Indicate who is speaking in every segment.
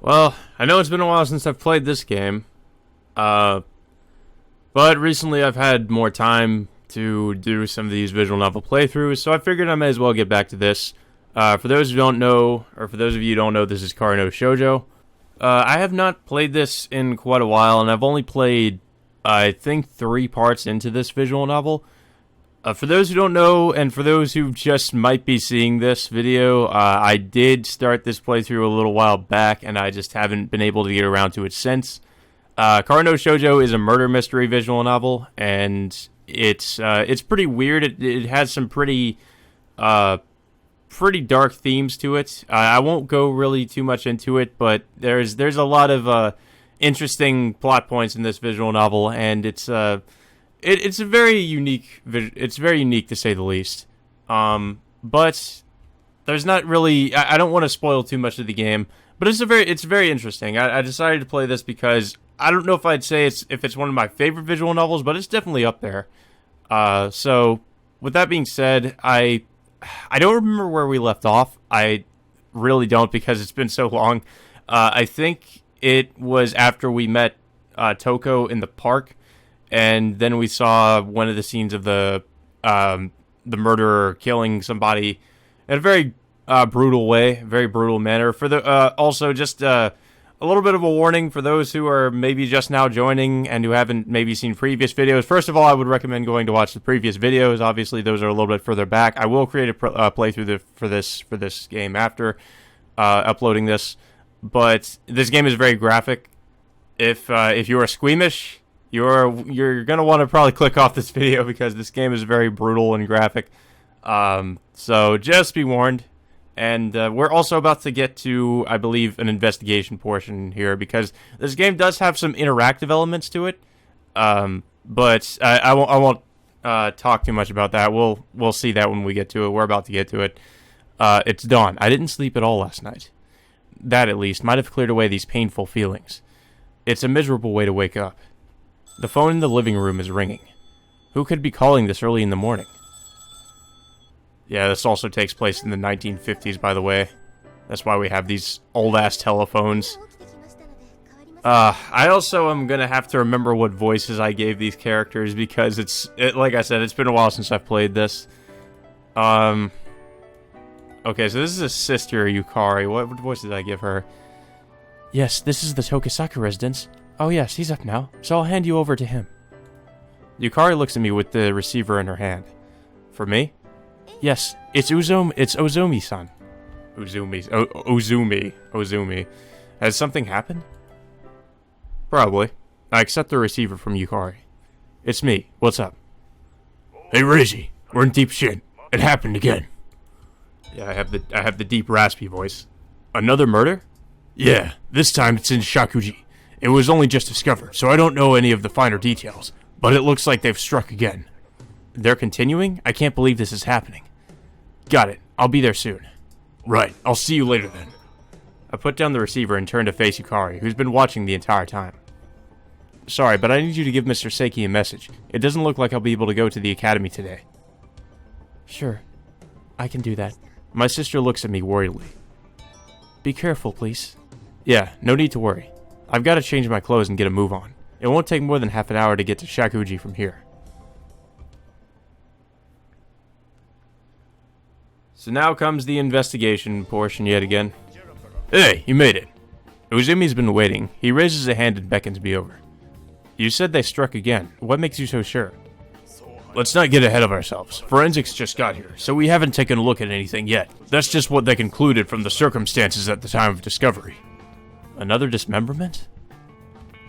Speaker 1: Well, I know it's been a while since I've played this game, uh, but recently I've had more time to do some of these visual novel playthroughs, so I figured I may as well get back to this. For those who don't know, or for those of you who don't know, this is Kari no Shoujo. I have not played this in quite a while, and I've only played, I think, 3 parts into this visual novel. For those who don't know, and for those who just might be seeing this video, I did start this playthrough a little while back, and I just haven't been able to get around to it since. Kari no Shoujo is a murder mystery visual novel, and it's pretty weird. It has some pretty dark themes to it. I won't go really too much into it, but there's a lot of interesting plot points in this visual novel, and it's a very unique. It's very unique to say the least. But there's not really. I don't want to spoil too much of the game, but it's very interesting. I decided to play this because I don't know if I'd say it's one of my favorite visual novels, but it's definitely up there. So with that being said, I don't remember where we left off. I really don't because it's been so long. I think it was after we met Toko in the park. And then we saw one of the scenes of the murderer killing somebody in a very brutal way, very brutal manner. For the also just a little bit of a warning for those who are maybe just now joining and who haven't maybe seen previous videos. First of all, I would recommend going to watch the previous videos. Obviously, those are a little bit further back. I will create a playthrough for this game after uploading this, but this game is very graphic. If you are squeamish, you're gonna want to probably click off this video because this game is very brutal and graphic. So just be warned. And we're also about to get to, I believe, an investigation portion here because this game does have some interactive elements to it. But I won't talk too much about that. We'll see that when we get to it. We're about to get to it. It's dawn. I didn't sleep at all last night. That, at least, might have cleared away these painful feelings. It's a miserable way to wake up. The phone in the living room is ringing. Who could be calling this early in the morning? Yeah, this also takes place in the 1950s, by the way. That's why we have these old-ass telephones. I also am gonna have to remember what voices I gave these characters because like I said, it's been a while since I've played this. Okay, so this is a sister, Yukari. What voice did I give her? Yes, this is the Tokisaka residence. Oh yes, he's up now, so I'll hand you over to him. Yukari looks at me with the receiver in her hand. For me? Yes, it's Ozumi-san. Ozumi. Has something happened? Probably. I accept the receiver from Yukari. It's me. What's up? Hey, Reiji. We're in deep shit. It happened again. Yeah, I have the deep raspy voice. Another murder? Yeah, this time it's in Shakuji. It was only just discovered, so I don't know any of the finer details, but it looks like they've struck again. They're continuing? I can't believe this is happening. Got it. I'll be there soon. Right. I'll see you later then. I put down the receiver and turned to face Yukari, who's been watching the entire time. Sorry, but I need you to give Mr. Seiki a message. It doesn't look like I'll be able to go to the academy today. Sure. I can do that. My sister looks at me worriedly. Be careful, please. Yeah, no need to worry. I've got to change my clothes and get a move on. It won't take more than half an hour to get to Shakuji from here. So now comes the investigation portion yet again. Hey, you made it. Uzumi's been waiting. He raises a hand and beckons me over. You said they struck again. What makes you so sure? Let's not get ahead of ourselves. Forensics just got here, so we haven't taken a look at anything yet. That's just what they concluded from the circumstances at the time of discovery. Another dismemberment?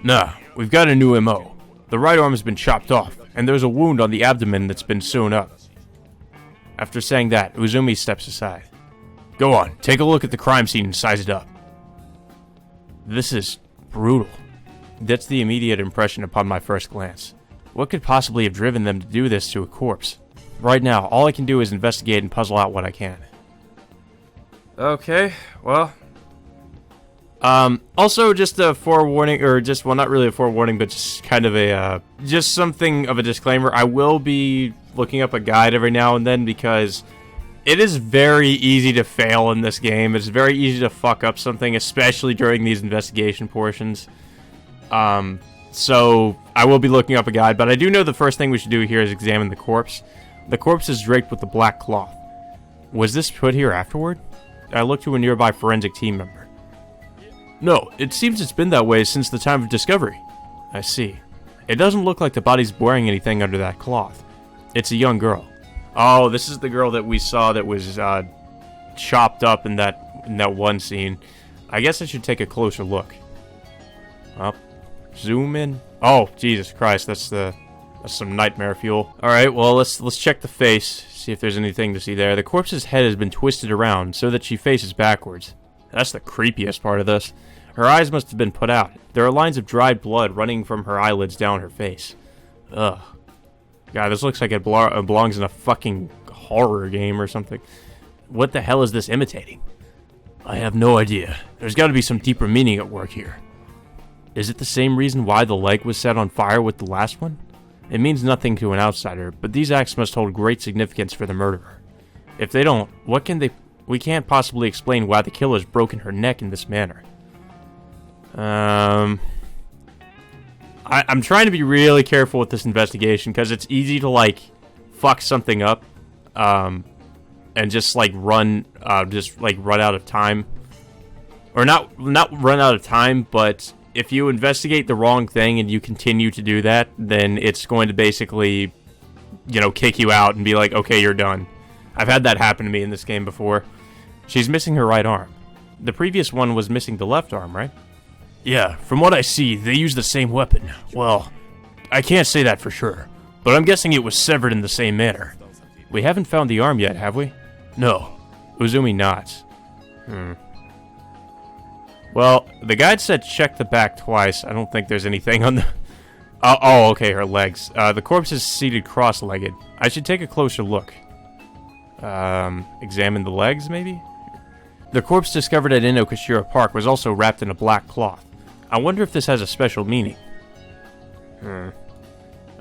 Speaker 1: Nah, we've got a new MO. The right arm has been chopped off, and there's a wound on the abdomen that's been sewn up. After saying that, Uzumi steps aside. Go on, take a look at the crime scene and size it up. This is brutal. That's the immediate impression upon my first glance. What could possibly have driven them to do this to a corpse? Right now, all I can do is investigate and puzzle out what I can. Okay, well... also just a forewarning, or just, well, not really a forewarning, but just kind of a, just something of a disclaimer. I will be looking up a guide every now and then because It is very easy to fail in this game. It's very easy to fuck up something, especially during these investigation portions. So I will be looking up a guide, but I do know the first thing we should do here is examine the corpse. The corpse is draped with a black cloth. Was this put here afterward? I looked to a nearby forensic team member. No, it seems it's been that way since the time of discovery. I see. It doesn't look like the body's wearing anything under that cloth. It's a young girl. Oh, this is the girl that we saw that was chopped up in that one scene. I guess I should take a closer look. Up, zoom in. Oh, Jesus Christ, that's some nightmare fuel. All right, well let's check the face, see if there's anything to see there. The corpse's head has been twisted around so that she faces backwards. That's the creepiest part of this. Her eyes must have been put out. There are lines of dried blood running from her eyelids down her face. Ugh. God, this looks like it belongs in a fucking horror game or something. What the hell is this imitating? I have no idea. There's got to be some deeper meaning at work here. Is it the same reason why the leg was set on fire with the last one? It means nothing to an outsider, but these acts must hold great significance for the murderer. If they don't, we can't possibly explain why the killer's broken her neck in this manner. I'm trying to be really careful with this investigation because it's easy to like fuck something up, and just run out of time, or not run out of time, but if you investigate the wrong thing and you continue to do that, then it's going to basically, kick you out and be like, okay, you're done. I've had that happen to me in this game before. She's missing her right arm. The previous one was missing the left arm, right? Yeah, from what I see, they used the same weapon. Well, I can't say that for sure, but I'm guessing it was severed in the same manner. We haven't found the arm yet, have we? No. Uzumi nods. Well, the guide said check the back twice. I don't think there's anything on the... oh, okay, her legs. The corpse is seated cross-legged. I should take a closer look. Examine the legs, maybe? The corpse discovered at Inokashira Park was also wrapped in a black cloth. I wonder if this has a special meaning.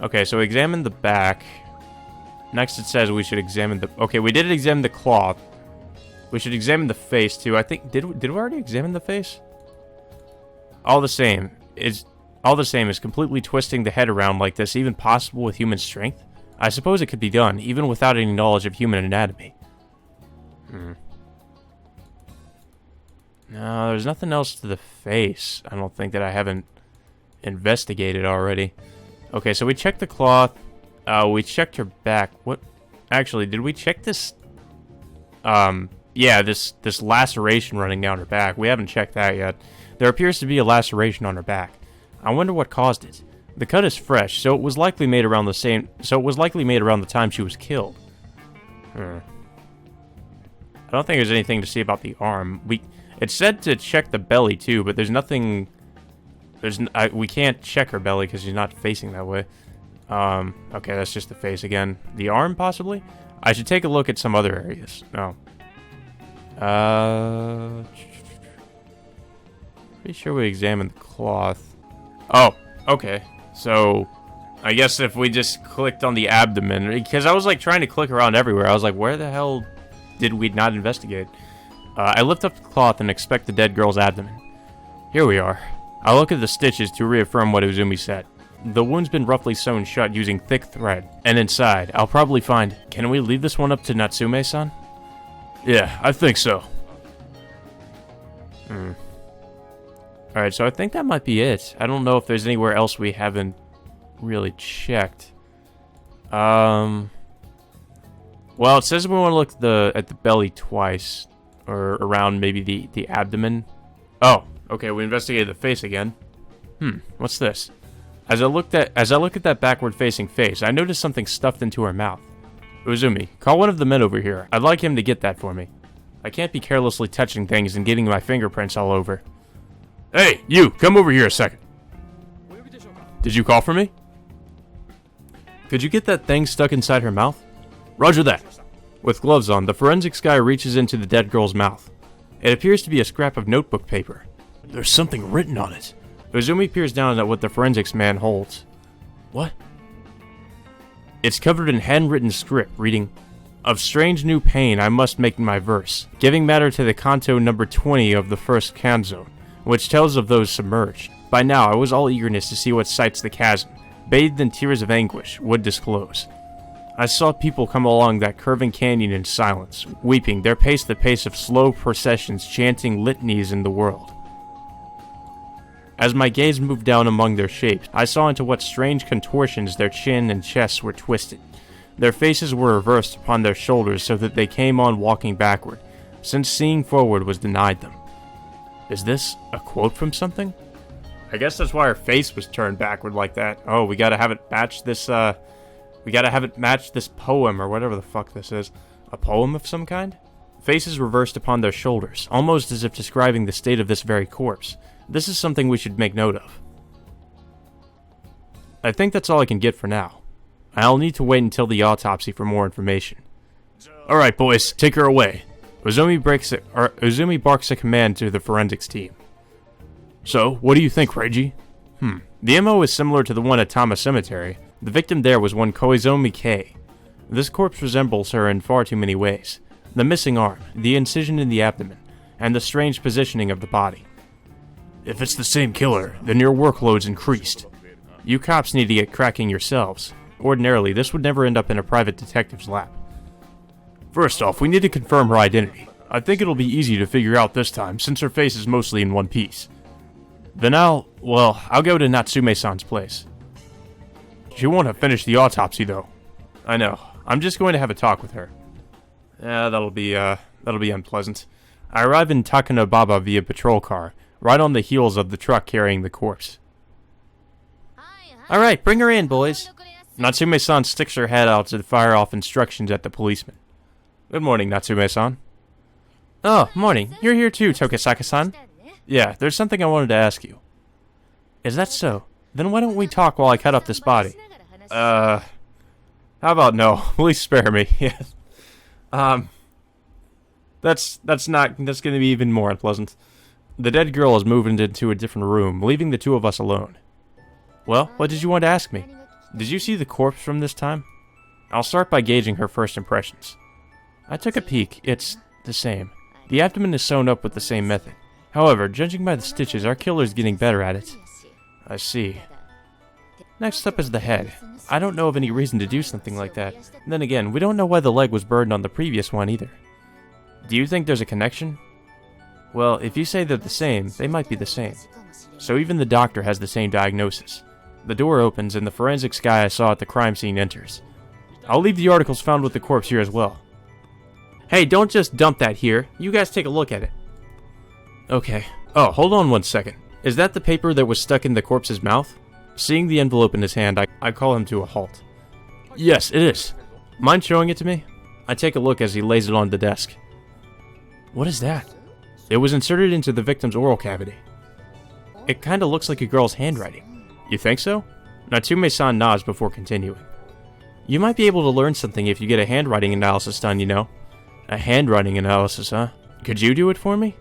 Speaker 1: Okay, so examine the back. Next it says we should examine the... Okay, we did examine the cloth. We should examine the face, too. I think... Did we already examine the face? All the same. Is completely twisting the head around like this even possible with human strength? I suppose it could be done, even without any knowledge of human anatomy. No, there's nothing else to the face. I don't think that I haven't investigated already. Okay, so we checked the cloth. We checked her back. What? Actually, did we check this? Yeah, this laceration running down her back. We haven't checked that yet. There appears to be a laceration on her back. I wonder what caused it. The cut is fresh, so it was likely made around the time she was killed. I don't think there's anything to see about the arm. It said to check the belly too, but there's nothing. We can't check her belly because she's not facing that way. Okay, that's just the face again. The arm, possibly? I should take a look at some other areas. No. Pretty sure we examined the cloth. Oh, okay. So, I guess if we just clicked on the abdomen, because I was trying to click around everywhere. I was like, where the hell did we not investigate? I lift up the cloth and inspect the dead girl's abdomen. Here we are. I look at the stitches to reaffirm what Uzumi said. The wound's been roughly sewn shut using thick thread, and inside, I'll probably find... Can we leave this one up to Natsume-san? Yeah, I think so. Alright, so I think that might be it. I don't know if there's anywhere else we haven't really checked. Well, it says we want to look at the belly twice. Or around maybe the abdomen. Oh, okay, we investigated the face again. What's this? As I look at that backward-facing face, I noticed something stuffed into her mouth. Uzumi, call one of the men over here. I'd like him to get that for me. I can't be carelessly touching things and getting my fingerprints all over. Hey, you, come over here a second. Did you call for me? Could you get that thing stuck inside her mouth? Roger that. With gloves on, the forensics guy reaches into the dead girl's mouth. It appears to be a scrap of notebook paper. There's something written on it. Uzumi peers down at what the forensics man holds. What? It's covered in handwritten script, reading, Of strange new pain I must make my verse, giving matter to the canto number 20 of the first canzo, which tells of those submerged. By now I was all eagerness to see what sights the chasm, bathed in tears of anguish, would disclose. I saw people come along that curving canyon in silence, weeping, their pace the pace of slow processions chanting litanies in the world. As my gaze moved down among their shapes, I saw into what strange contortions their chin and chests were twisted. Their faces were reversed upon their shoulders so that they came on walking backward, since seeing forward was denied them. Is this a quote from something? I guess that's why her face was turned backward like that. Oh, we gotta have it match this, poem, or whatever the fuck this is. A poem of some kind? Faces reversed upon their shoulders, almost as if describing the state of this very corpse. This is something we should make note of. I think that's all I can get for now. I'll need to wait until the autopsy for more information. Alright boys, take her away. Uzumi barks a command to the forensics team. So, what do you think, Reiji? The MO is similar to the one at Tama Cemetery. The victim there was one Koizumi K. This corpse resembles her in far too many ways. The missing arm, the incision in the abdomen, and the strange positioning of the body. If it's the same killer, then your workload's increased. You cops need to get cracking yourselves. Ordinarily, this would never end up in a private detective's lap. First off, we need to confirm her identity. I think it'll be easy to figure out this time, since her face is mostly in one piece. Then I'll go to Natsume-san's place. She won't have finished the autopsy, though. I know. I'm just going to have a talk with her. Yeah, that'll be unpleasant. I arrive in Takanobaba via patrol car, right on the heels of the truck carrying the corpse. Alright, bring her in, boys. Natsume-san sticks her head out to fire off instructions at the policeman. Good morning, Natsume-san. Oh, morning. You're here too, Tokisaka-san. Yeah, there's something I wanted to ask you. Is that so? Then why don't we talk while I cut up this body? How about no? Please spare me. Yes. That's gonna be even more unpleasant. The dead girl is moving into a different room, leaving the two of us alone. Well, what did you want to ask me? Did you see the corpse from this time? I'll start by gauging her first impressions. I took a peek. It's the same. The abdomen is sewn up with the same method. However, judging by the stitches, our killer's getting better at it. I see. Next up is the head. I don't know of any reason to do something like that. Then again, we don't know why the leg was burned on the previous one either. Do you think there's a connection? Well, if you say they're the same, they might be the same. So even the doctor has the same diagnosis. The door opens and the forensics guy I saw at the crime scene enters. I'll leave the articles found with the corpse here as well. Hey, don't just dump that here. You guys take a look at it. Okay. Oh, hold on one second. Is that the paper that was stuck in the corpse's mouth? Seeing the envelope in his hand, I call him to a halt. Yes, it is. Mind showing it to me? I take a look as he lays it on the desk. What is that? It was inserted into the victim's oral cavity. It kinda looks like a girl's handwriting. You think so? Natsume-san nods before continuing. You might be able to learn something if you get a handwriting analysis done, you know. A handwriting analysis, huh? Could you do it for me?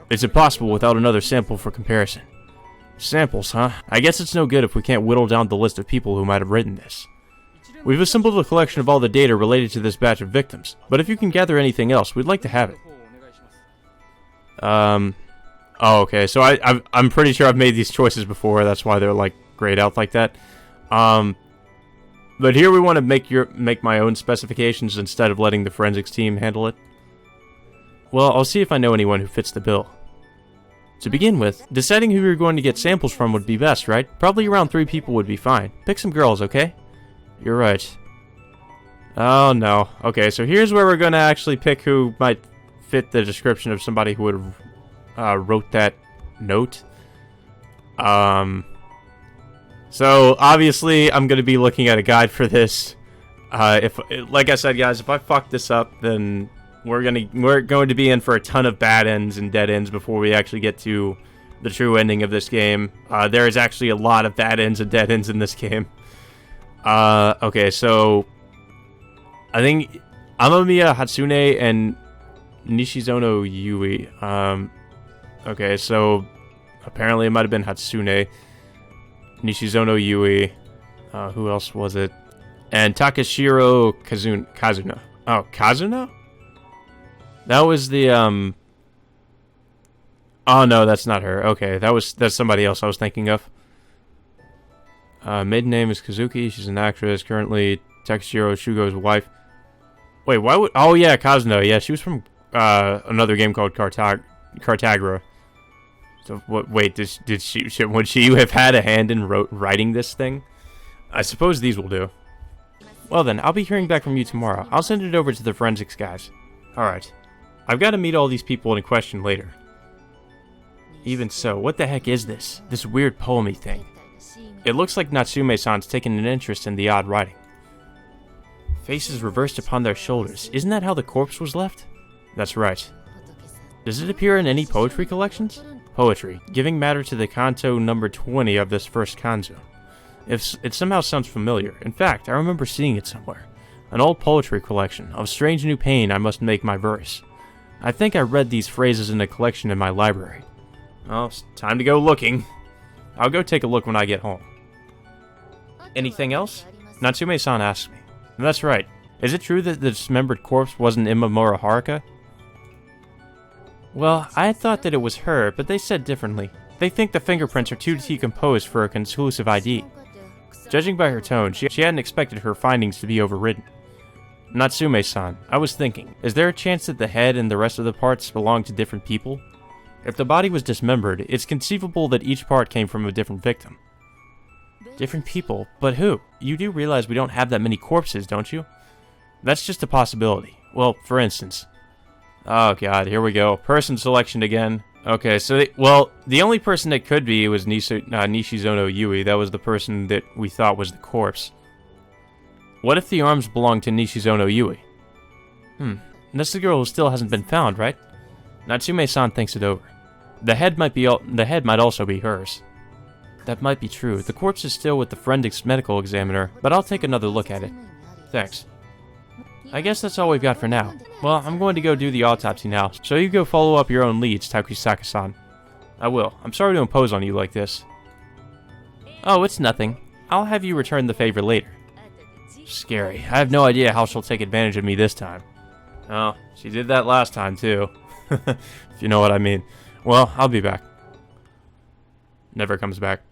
Speaker 1: It's impossible without another sample for comparison. Samples, huh? I guess it's no good if we can't whittle down the list of people who might have written this. We've assembled a collection of all the data related to this batch of victims, but if you can gather anything else, we'd like to have it. Oh, okay, so I'm pretty sure I've made these choices before, that's why they're, like, grayed out like that. But here we want to make my own specifications instead of letting the forensics team handle it. Well, I'll see if I know anyone who fits the bill. To begin with, deciding who you're going to get samples from would be best, right? Probably around 3 people would be fine. Pick some girls, okay? You're right. Oh, no. Okay, so here's where we're going to actually pick who might fit the description of somebody who would have wrote that note. So, obviously, I'm going to be looking at a guide for this. Like I said, guys, if I fuck this up, then we're going to be in for a ton of bad ends and dead ends before we actually get to the true ending of this game. There is actually a lot of bad ends and dead ends in this game. Okay, so I think Amamiya Hatsune and Nishizono Yui. Okay, so apparently it might have been Hatsune, Nishizono Yui. Who else was it? And Takashiro Kazuna. Oh, Kazuno? That was the, Oh, no, that's not her. Okay, that's somebody else I was thinking of. Maiden name is Kazuki. She's an actress. Currently, Takashiro Shugo's wife. Wait, why would... Oh, yeah, Kazuno. Yeah, she was from, another game called Cartagra. So, wait, would she have had a hand in writing this thing? I suppose these will do. Well then, I'll be hearing back from you tomorrow. I'll send it over to the forensics guys. Alright. I've got to meet all these people in question later. Even so, what the heck is this? This weird poem-y thing. It looks like Natsume-san's taken an interest in the odd writing. Faces reversed upon their shoulders. Isn't that how the corpse was left? That's right. Does it appear in any poetry collections? Poetry, giving matter to the canto number 20 of this first kanzo. It somehow sounds familiar. In fact, I remember seeing it somewhere. An old poetry collection. Of strange new pain I must make my verse. I think I read these phrases in a collection in my library. Well, it's time to go looking. I'll go take a look when I get home. Anything else? Natsume-san asked me. That's right. Is it true that the dismembered corpse wasn't Imamura Haruka? Well, I had thought that it was her, but they said differently. They think the fingerprints are too decomposed for a conclusive ID. Judging by her tone, she hadn't expected her findings to be overridden. Natsume-san, I was thinking, is there a chance that the head and the rest of the parts belong to different people? If the body was dismembered, it's conceivable that each part came from a different victim. Different people? But who? You do realize we don't have that many corpses, don't you? That's just a possibility. Well, for instance... Oh god, here we go. Person selection again. Okay, so, the only person it could be was Nishizono Yui. That was the person that we thought was the corpse. What if the arms belong to Nishizono Yui? That's the girl who still hasn't been found, right? Natsume-san thinks it over. The head might also be hers. That might be true. The corpse is still with the forensics medical examiner, but I'll take another look at it. Thanks. I guess that's all we've got for now. Well, I'm going to go do the autopsy now, so you go follow up your own leads, Takusaka-san. I will. I'm sorry to impose on you like this. Oh, it's nothing. I'll have you return the favor later. Scary. I have no idea how she'll take advantage of me this time. Oh, she did that last time, too. If you know what I mean. Well, I'll be back. Never comes back.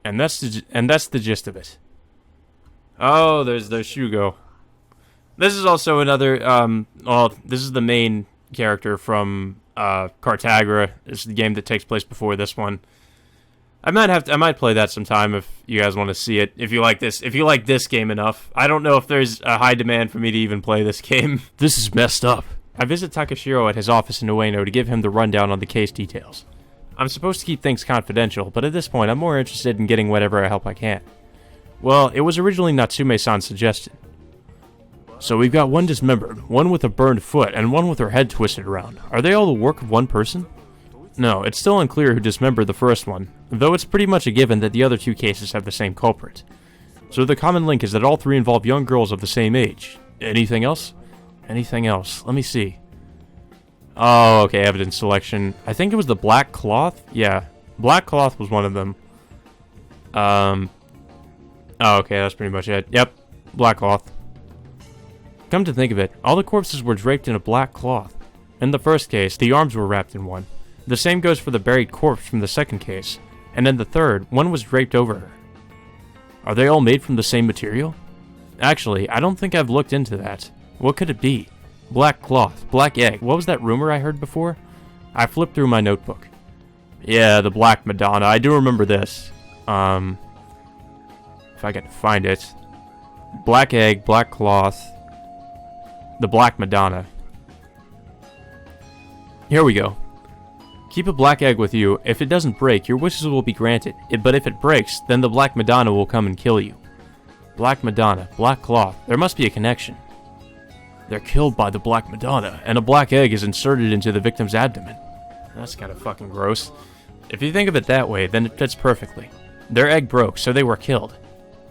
Speaker 1: And that's the gist of it. Oh, there's Shugo. This is also another, this is the main character from, Cartagra. This is the game that takes place before this one. I might play that sometime if you guys want to see it. If you like this game enough. I don't know if there's a high demand for me to even play this game. This is messed up. I visit Takashiro at his office in Ueno to give him the rundown on the case details. I'm supposed to keep things confidential, but at this point I'm more interested in getting whatever help I can. Well, it was originally Natsume-san's suggestion. So we've got one dismembered, one with a burned foot, and one with her head twisted around. Are they all the work of one person? No, it's still unclear who dismembered the first one, though it's pretty much a given that the other two cases have the same culprit. So the common link is that all three involve young girls of the same age. Anything else? Anything else? Let me see. Oh, okay, evidence selection. I think it was the black cloth? Yeah, black cloth was one of them. Oh, okay, that's pretty much it. Yep, black cloth. Come to think of it, all the corpses were draped in a black cloth. In the first case, the arms were wrapped in one. The same goes for the buried corpse from the second case. And in the third, one was draped over her. Are they all made from the same material? Actually, I don't think I've looked into that. What could it be? Black cloth, black egg. What was that rumor I heard before? I flipped through my notebook. Yeah, the Black Madonna. I do remember this. If I can find it. Black egg, black cloth. The Black Madonna. Here we go. Keep a black egg with you. If it doesn't break, your wishes will be granted. But if it breaks, then the Black Madonna will come and kill you. Black Madonna, black cloth. There must be a connection. They're killed by the Black Madonna, and a black egg is inserted into the victim's abdomen. That's kind of fucking gross. If you think of it that way, then it fits perfectly. Their egg broke, so they were killed.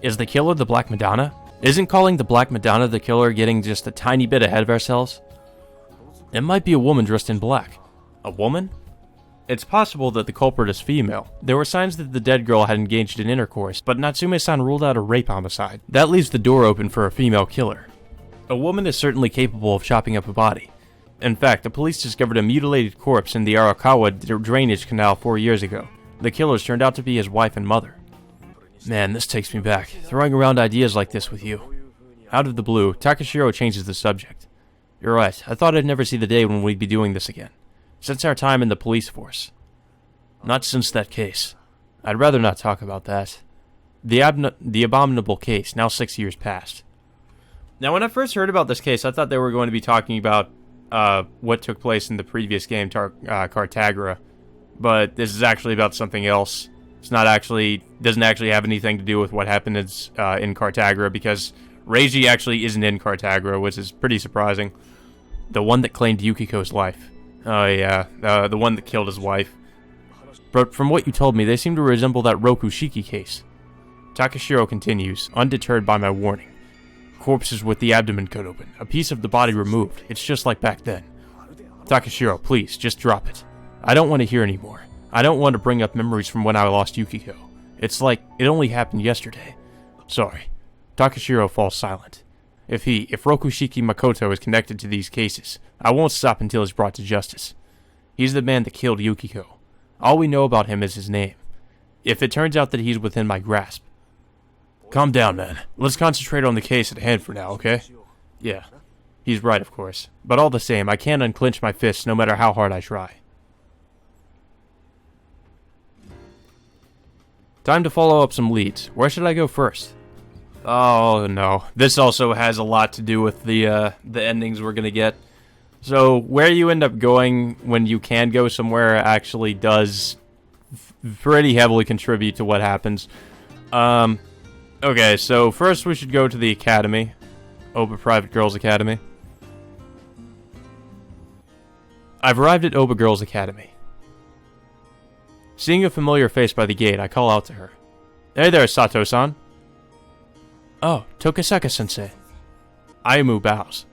Speaker 1: Is the killer the Black Madonna? Isn't calling the Black Madonna the killer getting just a tiny bit ahead of ourselves? It might be a woman dressed in black. A woman? It's possible that the culprit is female. There were signs that the dead girl had engaged in intercourse, but Natsume-san ruled out a rape homicide. That leaves the door open for a female killer. A woman is certainly capable of chopping up a body. In fact, the police discovered a mutilated corpse in the Arakawa drainage canal 4 years ago. The killers turned out to be his wife and mother. Man, this takes me back, throwing around ideas like this with you. Out of the blue, Takashiro changes the subject. You're right, I thought I'd never see the day when we'd be doing this again. Since our time in the police force. Not since that case. I'd rather not talk about that. The abominable case, now 6 years past. Now, when I first heard about this case, I thought they were going to be talking about what took place in the previous game, Cartagra. But this is actually about something else. It's not actually, doesn't actually have anything to do with what happened in Cartagra, because Reiji actually isn't in Cartagra, which is pretty surprising. The one that claimed Yukiko's life. Oh yeah, the one that killed his wife. But from what you told me, they seem to resemble that Rokushiki case. Takashiro continues, undeterred by my warning. Corpses with the abdomen cut open, a piece of the body removed. It's just like back then. Takashiro, please, just drop it. I don't want to hear anymore. I don't want to bring up memories from when I lost Yukiko. It's like it only happened yesterday. Sorry. Takashiro falls silent. If Rokushiki Makoto is connected to these cases, I won't stop until he's brought to justice. He's the man that killed Yukiko. All we know about him is his name. If it turns out that he's within my grasp. Calm down, man. Let's concentrate on the case at hand for now, okay? Yeah. He's right, of course. But all the same, I can't unclench my fists no matter how hard I try. Time to follow up some leads. Where should I go first? Oh, no. This also has a lot to do with the endings we're gonna get. So, where you end up going when you can go somewhere actually does pretty heavily contribute to what happens. Okay, so first we should go to the academy. Oba Private Girls Academy. I've arrived at Oba Girls Academy. Seeing a familiar face by the gate, I call out to her. Hey there, Sato-san. Oh, Tokisaka-sensei. Ayumu bows.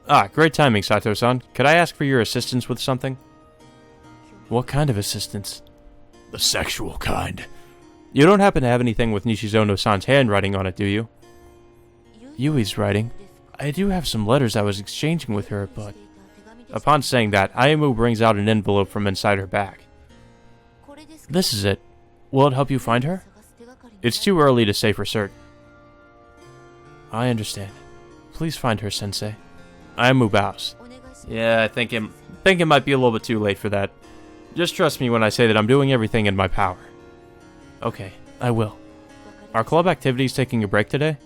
Speaker 1: Ah, great timing, Sato-san. Could I ask for your assistance with something? What kind of assistance? The sexual kind. You don't happen to have anything with Nishizono-san's handwriting on it, do you? Yui's writing. I do have some letters I was exchanging with her, but... Upon saying that, Ayumu brings out an envelope from inside her bag. This is it. Will it help you find her? It's too early to say for certain. I understand. Please find her, Sensei. Ayumu bows. Yeah, I think it might be a little bit too late for that. Just trust me when I say that I'm doing everything in my power. Okay, I will. Are club activities taking a break today?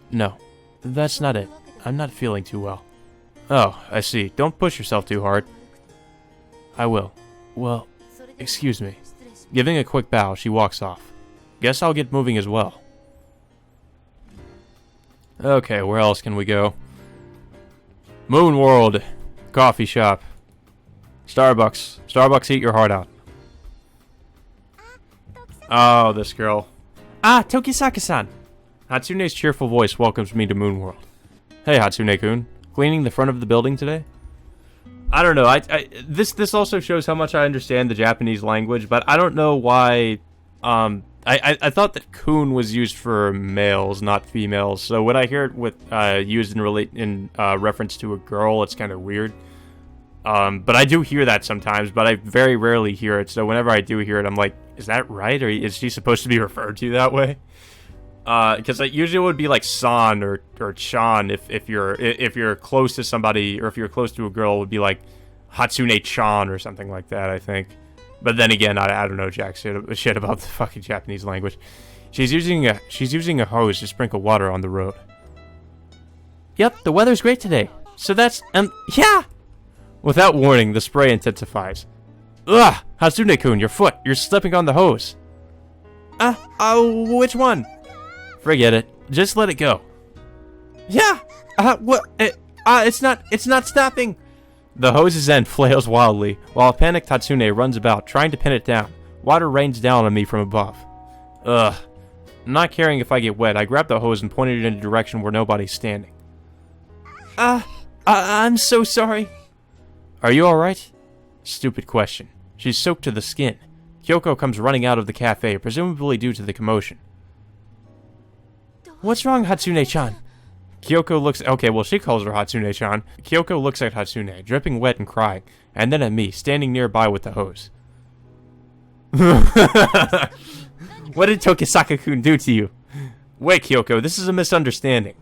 Speaker 1: No, that's not it. I'm not feeling too well. Oh, I see. Don't push yourself too hard. I will. Well, excuse me. Giving a quick bow, she walks off. Guess I'll get moving as well. Okay, where else can we go? Moon World. Coffee shop. Starbucks. Starbucks, eat your heart out. Oh, this girl. Ah, Tokisaka-san. Hatsune's cheerful voice welcomes me to Moon World. Hey, Hatsune-kun. Cleaning the front of the building today? I don't know. This also shows how much I understand the Japanese language, but I don't know why. I thought that kun was used for males, not females. So when I hear it with used in reference to a girl, it's kind of weird. But I do hear that sometimes, but I very rarely hear it. So whenever I do hear it, I'm like, is that right, or is she supposed to be referred to that way? Because usually it would be like san or chan if you're close to somebody, or if you're close to a girl, it would be like Hatsune-chan or something like that, I think. But then again, I don't know jack shit about the fucking Japanese language. She's using a hose to sprinkle water on the road. Yep, the weather's great today. So that's yeah. Without warning, the spray intensifies. Ugh, Hatsune-kun, your foot. You're slipping on the hose. Which one? Forget it. Just let it go. Yeah. What? It's not stopping. The hose's end flails wildly, while a panicked Hatsune runs about, trying to pin it down. Water rains down on me from above. Ugh. Not caring if I get wet, I grab the hose and point it in a direction where nobody's standing. I'm so sorry. Are you alright? Stupid question. She's soaked to the skin. Kyoko comes running out of the cafe, presumably due to the commotion. What's wrong, Hatsune-chan? Kyoko looks... Okay, well, she calls her Hatsune-chan. Kyoko looks at Hatsune, dripping wet and crying, and then at me, standing nearby with the hose. What did Tokisaka-kun do to you? Wait, Kyoko, this is a misunderstanding.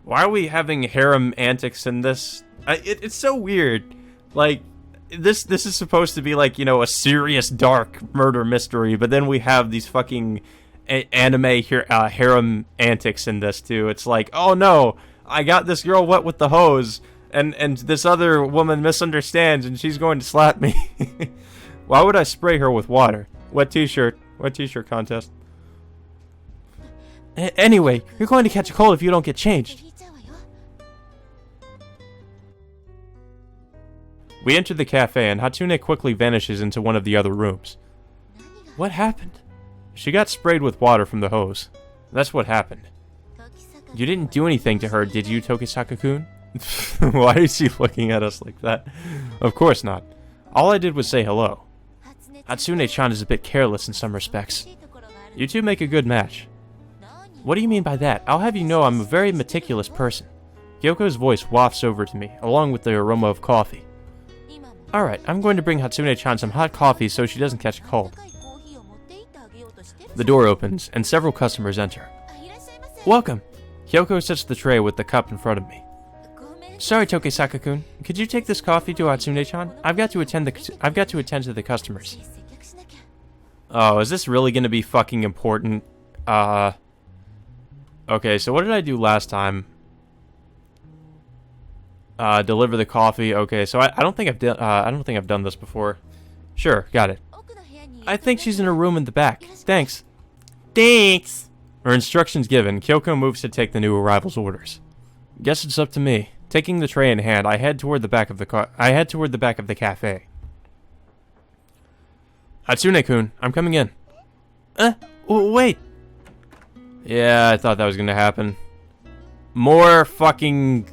Speaker 1: Why are we having harem antics in this? It's so weird. Like, this is supposed to be like, you know, a serious, dark murder mystery, but then we have these fucking anime harem antics in this, too. It's like, oh no, I got this girl wet with the hose, and this other woman misunderstands, and she's going to slap me. Why would I spray her with water? Wet t-shirt contest. Anyway, you're going to catch a cold if you don't get changed. We enter the cafe, and Hatsune quickly vanishes into one of the other rooms. What happened? She got sprayed with water from the hose. That's what happened. You didn't do anything to her, did you, Tokisaka-kun? Why is she looking at us like that? Of course not. All I did was say hello. Hatsune-chan is a bit careless in some respects. You two make a good match. What do you mean by that? I'll have you know I'm a very meticulous person. Kyoko's voice wafts over to me, along with the aroma of coffee. Alright, I'm going to bring Hatsune-chan some hot coffee so she doesn't catch a cold. The door opens, and several customers enter. Welcome! Kyoko sets the tray with the cup in front of me. Sorry, Tokisaka-kun. Could you take this coffee to Hatsune-chan? I've got to attend to the customers. Oh, is this really going to be fucking important? Okay, so what did I do last time? Deliver the coffee. Okay, so I don't think I've done this before. Sure, got it. I think she's in her room in the back. Thanks. Thanks. Her instructions given, Kyoko moves to take the new arrival's orders. Guess it's up to me. Taking the tray in hand, I head toward the back of the cafe. Hatsune-kun, I'm coming in. Wait. Yeah, I thought that was gonna happen. More fucking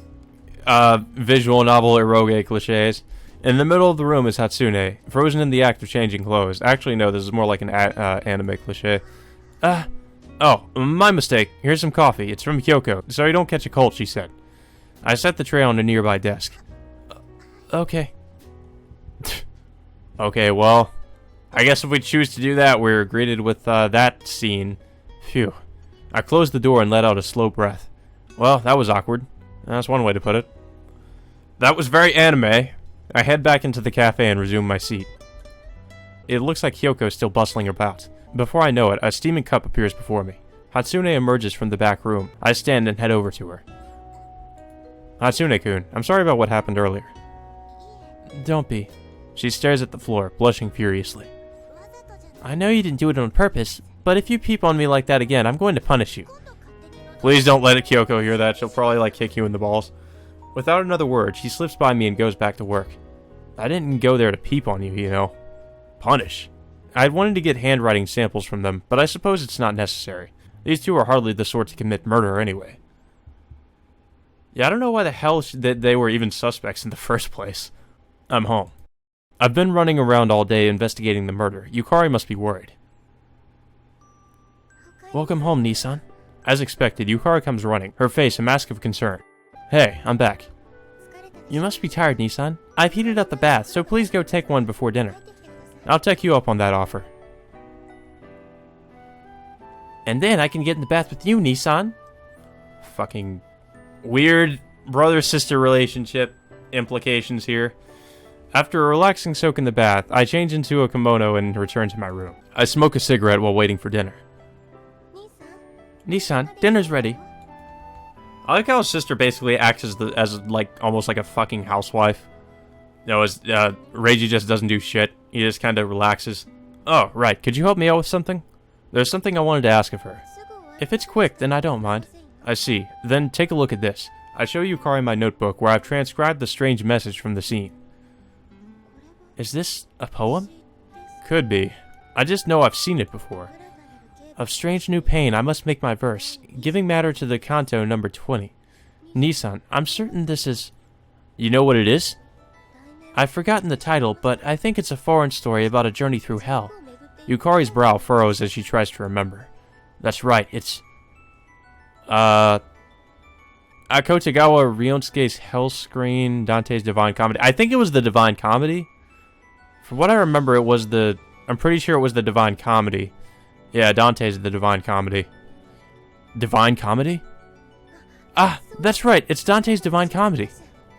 Speaker 1: visual novel eroge cliches. In the middle of the room is Hatsune, frozen in the act of changing clothes. Actually, no, this is more like an anime cliche. Oh, my mistake. Here's some coffee. It's from Kyoko, so you don't catch a cold, she said. I set the tray on a nearby desk. Okay. Okay, well, I guess if we choose to do that, we're greeted with that scene. Phew. I closed the door and let out a slow breath. Well, that was awkward. That's one way to put it. That was very anime. I head back into the cafe and resume my seat. It looks like Kyoko is still bustling about. Before I know it, a steaming cup appears before me. Hatsune emerges from the back room. I stand and head over to her. Hatsune-kun, I'm sorry about what happened earlier. Don't be. She stares at the floor, blushing furiously. I know you didn't do it on purpose, but if you peep on me like that again, I'm going to punish you. Please don't let Kyoko hear that. She'll probably, kick you in the balls. Without another word, she slips by me and goes back to work. I didn't go there to peep on you, you know. Punish. I'd wanted to get handwriting samples from them, but I suppose it's not necessary. These two are hardly the sort to commit murder anyway. Yeah, I don't know why the hell they were even suspects in the first place. I'm home. I've been running around all day investigating the murder. Yukari must be worried. Welcome home, Nissan. As expected, Yukari comes running, her face a mask of concern. Hey, I'm back. You must be tired, Nissan. I've heated up the bath, so please go take one before dinner. I'll take you up on that offer. And then I can get in the bath with you, Nissan. Fucking weird brother-sister relationship implications here. After a relaxing soak in the bath, I change into a kimono and return to my room. I smoke a cigarette while waiting for dinner. Nissan, dinner's ready. I like how his sister basically acts as almost like a fucking housewife. You know, as Reiji just doesn't do shit. He just kind of relaxes. Oh, right. Could you help me out with something? There's something I wanted to ask of her. If it's quick, then I don't mind. I see. Then take a look at this. I show Yukari my notebook where I've transcribed the strange message from the scene. Is this a poem? Could be. I just know I've seen it before. Of strange new pain, I must make my verse, giving matter to the canto number 20. Nissan, I'm certain this is... You know what it is? I've forgotten the title, but I think it's a foreign story about a journey through hell. Yukari's brow furrows as she tries to remember. That's right, it's... Akutagawa Ryunosuke's Hell Screen, Dante's Divine Comedy. I think it was the Divine Comedy. From what I remember, it was the... I'm pretty sure it was the Divine Comedy. Yeah, Dante's the Divine Comedy. Divine Comedy? Ah, that's right, it's Dante's Divine Comedy.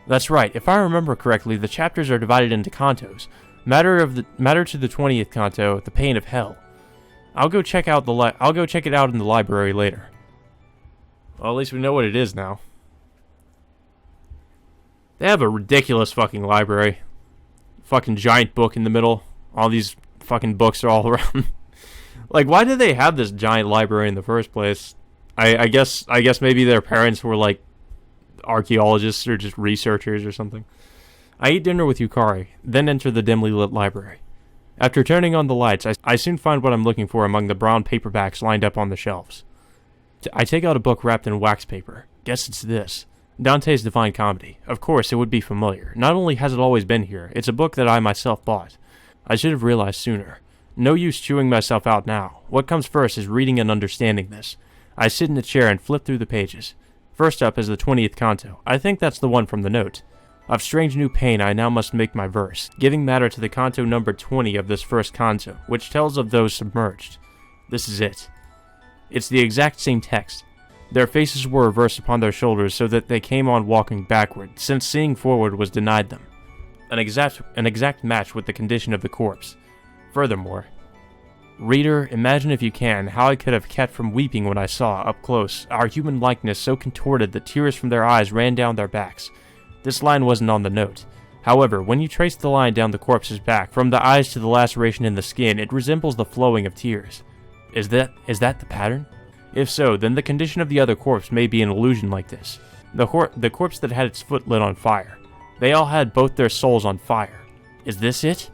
Speaker 1: That's right, if I remember correctly, the chapters are divided into cantos. Matter to the 20th canto, The Pain of Hell. I'll go check it out in the library later. Well, at least we know what it is now. They have a ridiculous fucking library. Fucking giant book in the middle. All these fucking books are all around. Like, why did they have this giant library in the first place? I guess maybe their parents were like archaeologists or just researchers or something. I eat dinner with Yukari, then enter the dimly lit library. After turning on the lights, I soon find what I'm looking for among the brown paperbacks lined up on the shelves. I take out a book wrapped in wax paper. Guess it's this. Dante's Divine Comedy. Of course, it would be familiar. Not only has it always been here, it's a book that I myself bought. I should have realized sooner. No use chewing myself out now. What comes first is reading and understanding this. I sit in a chair and flip through the pages. First up is the 20th canto. I think that's the one from the note. Of strange new pain I now must make my verse, giving matter to the canto number 20 of this first canto, which tells of those submerged. This is it. It's the exact same text. Their faces were reversed upon their shoulders so that they came on walking backward, since seeing forward was denied them. An exact match with the condition of the corpse. Furthermore, reader, imagine if you can how I could have kept from weeping when I saw, up close, our human likeness so contorted that tears from their eyes ran down their backs. This line wasn't on the note. However, when you trace the line down the corpse's back, from the eyes to the laceration in the skin, it resembles the flowing of tears. Is that the pattern? If so, then the condition of the other corpse may be an illusion like this. The corpse that had its foot lit on fire. They all had both their souls on fire. Is this it?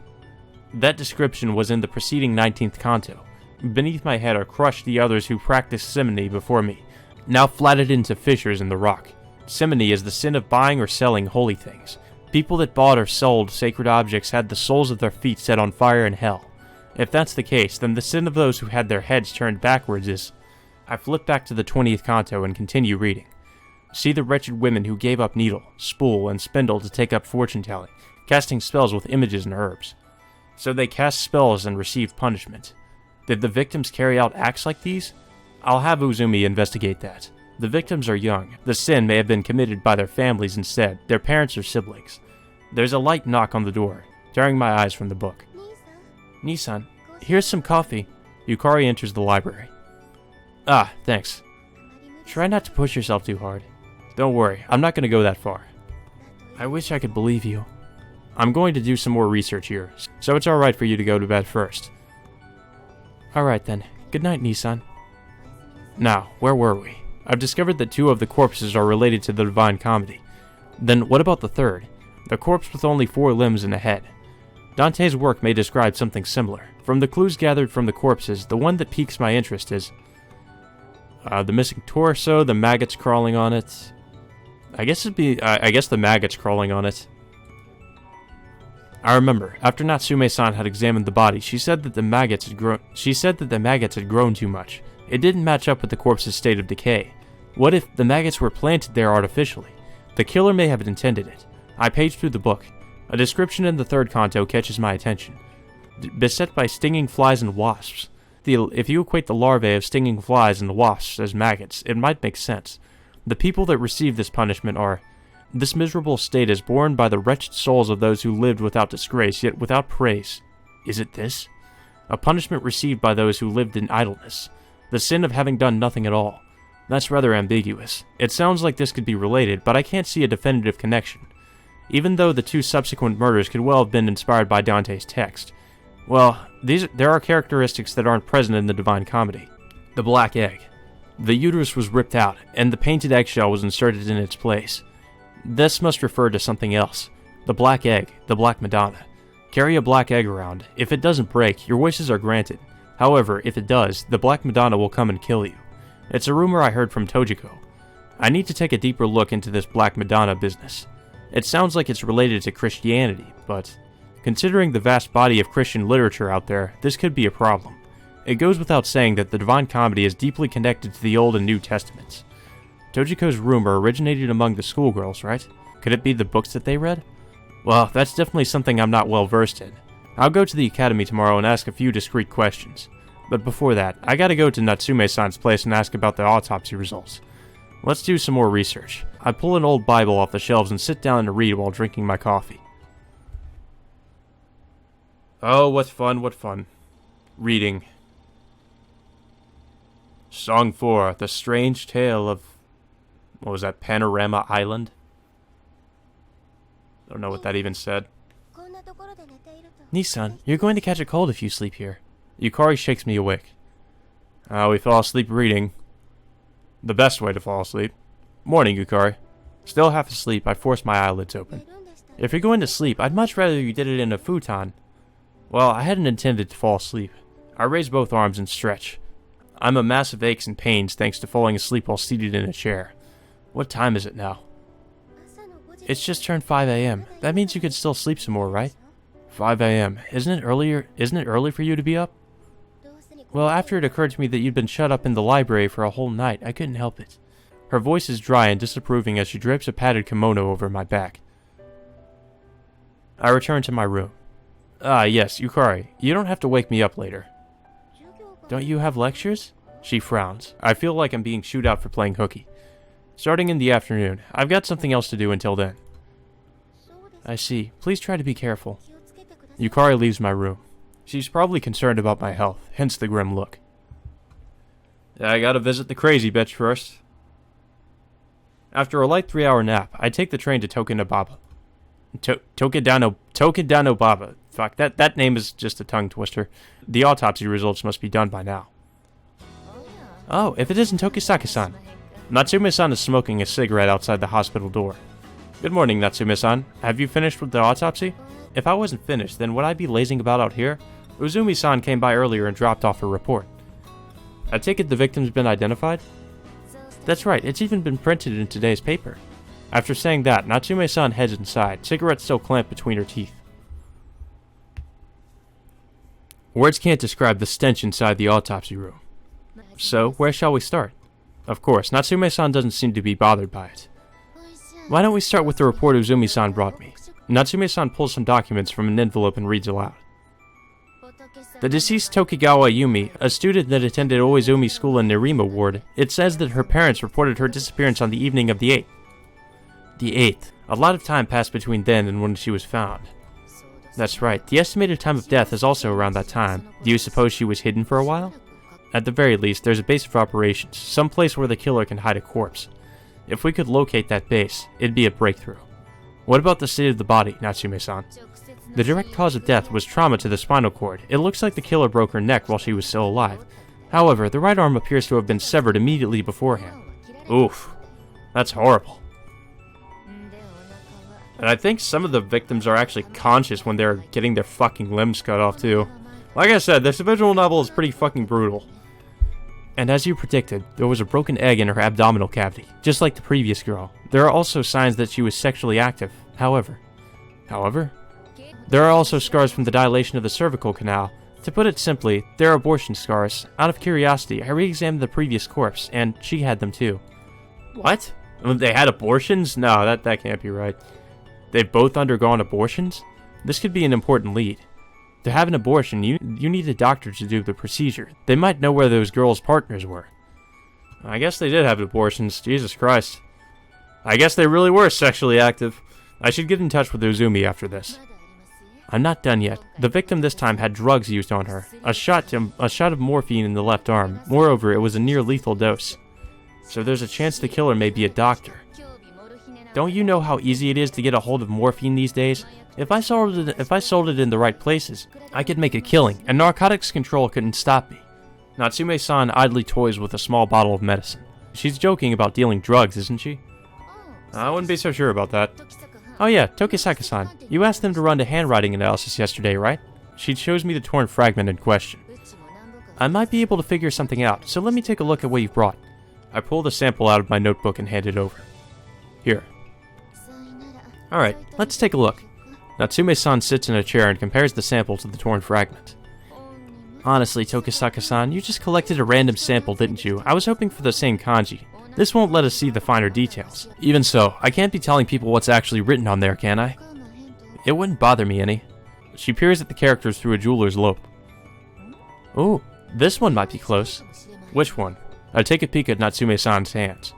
Speaker 1: That description was in the preceding 19th canto. Beneath my head are crushed the others who practiced simony before me, now flattened into fissures in the rock. Simony is the sin of buying or selling holy things. People that bought or sold sacred objects had the soles of their feet set on fire in hell. If that's the case, then the sin of those who had their heads turned backwards is... I flip back to the 20th canto and continue reading. See the wretched women who gave up needle, spool, and spindle to take up fortune-telling, casting spells with images and herbs. So they cast spells and received punishment. Did the victims carry out acts like these? I'll have Uzumi investigate that. The victims are young. The sin may have been committed by their families instead, their parents or siblings. There's a light knock on the door, tearing my eyes from the book. Nisan, here's some coffee. Yukari enters the library. Ah, thanks. Try not to push yourself too hard. Don't worry, I'm not going to go that far. I wish I could believe you. I'm going to do some more research here, so it's alright for you to go to bed first. Alright then, good night, Nisan. Now, where were we? I've discovered that 2 of the corpses are related to the Divine Comedy. Then what about the third? The corpse with only 4 limbs and a head. Dante's work may describe something similar. From the clues gathered from the corpses, the one that piques my interest is... the missing torso, the maggots crawling on it. I guess the maggots crawling on it. I remember, after Natsume-san had examined the body, she said that the maggots had grown too much. It didn't match up with the corpse's state of decay. What if the maggots were planted there artificially? The killer may have intended it. I paged through the book. A description in the 3rd canto catches my attention. Beset by stinging flies and wasps. If you equate the larvae of stinging flies and wasps as maggots, it might make sense. The people that receive this punishment are... This miserable state is borne by the wretched souls of those who lived without disgrace, yet without praise. Is it this? A punishment received by those who lived in idleness. The sin of having done nothing at all. That's rather ambiguous. It sounds like this could be related, but I can't see a definitive connection. Even though the 2 subsequent murders could well have been inspired by Dante's text. Well, there are characteristics that aren't present in the Divine Comedy. The black egg. The uterus was ripped out, and the painted eggshell was inserted in its place. This must refer to something else. The black egg, the Black Madonna. Carry a black egg around. If it doesn't break, your wishes are granted. However, if it does, the Black Madonna will come and kill you. It's a rumor I heard from Tojiko. I need to take a deeper look into this Black Madonna business. It sounds like it's related to Christianity, but... Considering the vast body of Christian literature out there, this could be a problem. It goes without saying that the Divine Comedy is deeply connected to the Old and New Testaments. Dojiko's rumor originated among the schoolgirls, right? Could it be the books that they read? Well, that's definitely something I'm not well versed in. I'll go to the academy tomorrow and ask a few discreet questions. But before that, I gotta go to Natsume-san's place and ask about the autopsy results. Let's do some more research. I pull an old Bible off the shelves and sit down and read while drinking my coffee. Oh, what fun, what fun. Reading. Song 4, The Strange Tale of... What was that, Panorama Island? I don't know what that even said. Nissan, you're going to catch a cold if you sleep here. Yukari shakes me awake. We fell asleep reading. The best way to fall asleep. Morning, Yukari. Still half asleep, I force my eyelids open. If you're going to sleep, I'd much rather you did it in a futon. Well, I hadn't intended to fall asleep. I raise both arms and stretch. I'm a mass of aches and pains thanks to falling asleep while seated in a chair. What time is it now? It's just turned 5 a.m. That means you could still sleep some more, right? 5 a.m. Isn't it early for you to be up? Well, after it occurred to me that you'd been shut up in the library for a whole night, I couldn't help it. Her voice is dry and disapproving as she drapes a padded kimono over my back. I return to my room. Yes, Yukari, you don't have to wake me up later. Don't you have lectures? She frowns. I feel like I'm being chewed out for playing hooky. Starting in the afternoon, I've got something else to do until then. I see. Please try to be careful. Yukari leaves my room. She's probably concerned about my health, hence the grim look. I gotta visit the crazy bitch first. After a light 3-hour nap, I take the train to Tokonobaba. Tokonobaba. Fuck, that name is just a tongue twister. The autopsy results must be done by now. Oh, if it isn't Tokisaki-san. Natsume-san is smoking a cigarette outside the hospital door. Good morning, Natsume-san. Have you finished with the autopsy? If I wasn't finished, then would I be lazing about out here? Uzumi-san came by earlier and dropped off a report. I take it the victim's been identified? That's right, it's even been printed in today's paper. After saying that, Natsume-san heads inside, cigarette still clamped between her teeth. Words can't describe the stench inside the autopsy room. So, where shall we start? Of course, Natsume-san doesn't seem to be bothered by it. Why don't we start with the report Uzumi-san brought me? Natsume-san pulls some documents from an envelope and reads aloud. The deceased Tokigawa Yumi, a student that attended Oizumi School in Nerima Ward, it says that her parents reported her disappearance on the evening of the 8th. The 8th. A lot of time passed between then and when she was found. That's right, the estimated time of death is also around that time. Do you suppose she was hidden for a while? At the very least, there's a base of operations, some place where the killer can hide a corpse. If we could locate that base, it'd be a breakthrough. What about the state of the body, Natsume-san? The direct cause of death was trauma to the spinal cord. It looks like the killer broke her neck while she was still alive. However, the right arm appears to have been severed immediately beforehand. Oof. That's horrible. And I think some of the victims are actually conscious when they're getting their fucking limbs cut off too. Like I said, this visual novel is pretty fucking brutal. And as you predicted, there was a broken egg in her abdominal cavity, just like the previous girl. There are also signs that she was sexually active. However, there are also scars from the dilation of the cervical canal. To put it simply, they're abortion scars. Out of curiosity, I re-examined the previous corpse, and she had them too. What? They had abortions? No, that can't be right. They've both undergone abortions? This could be an important lead. To have an abortion, you need a doctor to do the procedure. They might know where those girls' partners were. I guess they did have abortions. Jesus Christ. I guess they really were sexually active. I should get in touch with Uzumi after this. I'm not done yet. The victim this time had drugs used on her. A shot of morphine in the left arm. Moreover, it was a near lethal dose. So there's a chance the killer may be a doctor. Don't you know how easy it is to get a hold of morphine these days? If I sold it in the right places, I could make a killing, and narcotics control couldn't stop me. Natsume-san idly toys with a small bottle of medicine. She's joking about dealing drugs, isn't she? I wouldn't be so sure about that. Oh yeah, Tokisaki-san, you asked them to run a handwriting analysis yesterday, right? She shows me the torn fragment in question. I might be able to figure something out, so let me take a look at what you've brought. I pull the sample out of my notebook and hand it over. Here. Alright, let's take a look. Natsume-san sits in a chair and compares the sample to the torn fragment. Honestly, Tokisaki-san, you just collected a random sample, didn't you? I was hoping for the same kanji. This won't let us see the finer details. Even so, I can't be telling people what's actually written on there, can I? It wouldn't bother me any. She peers at the characters through a jeweler's loupe. Ooh, this one might be close. Which one? I take a peek at Natsume-san's hands.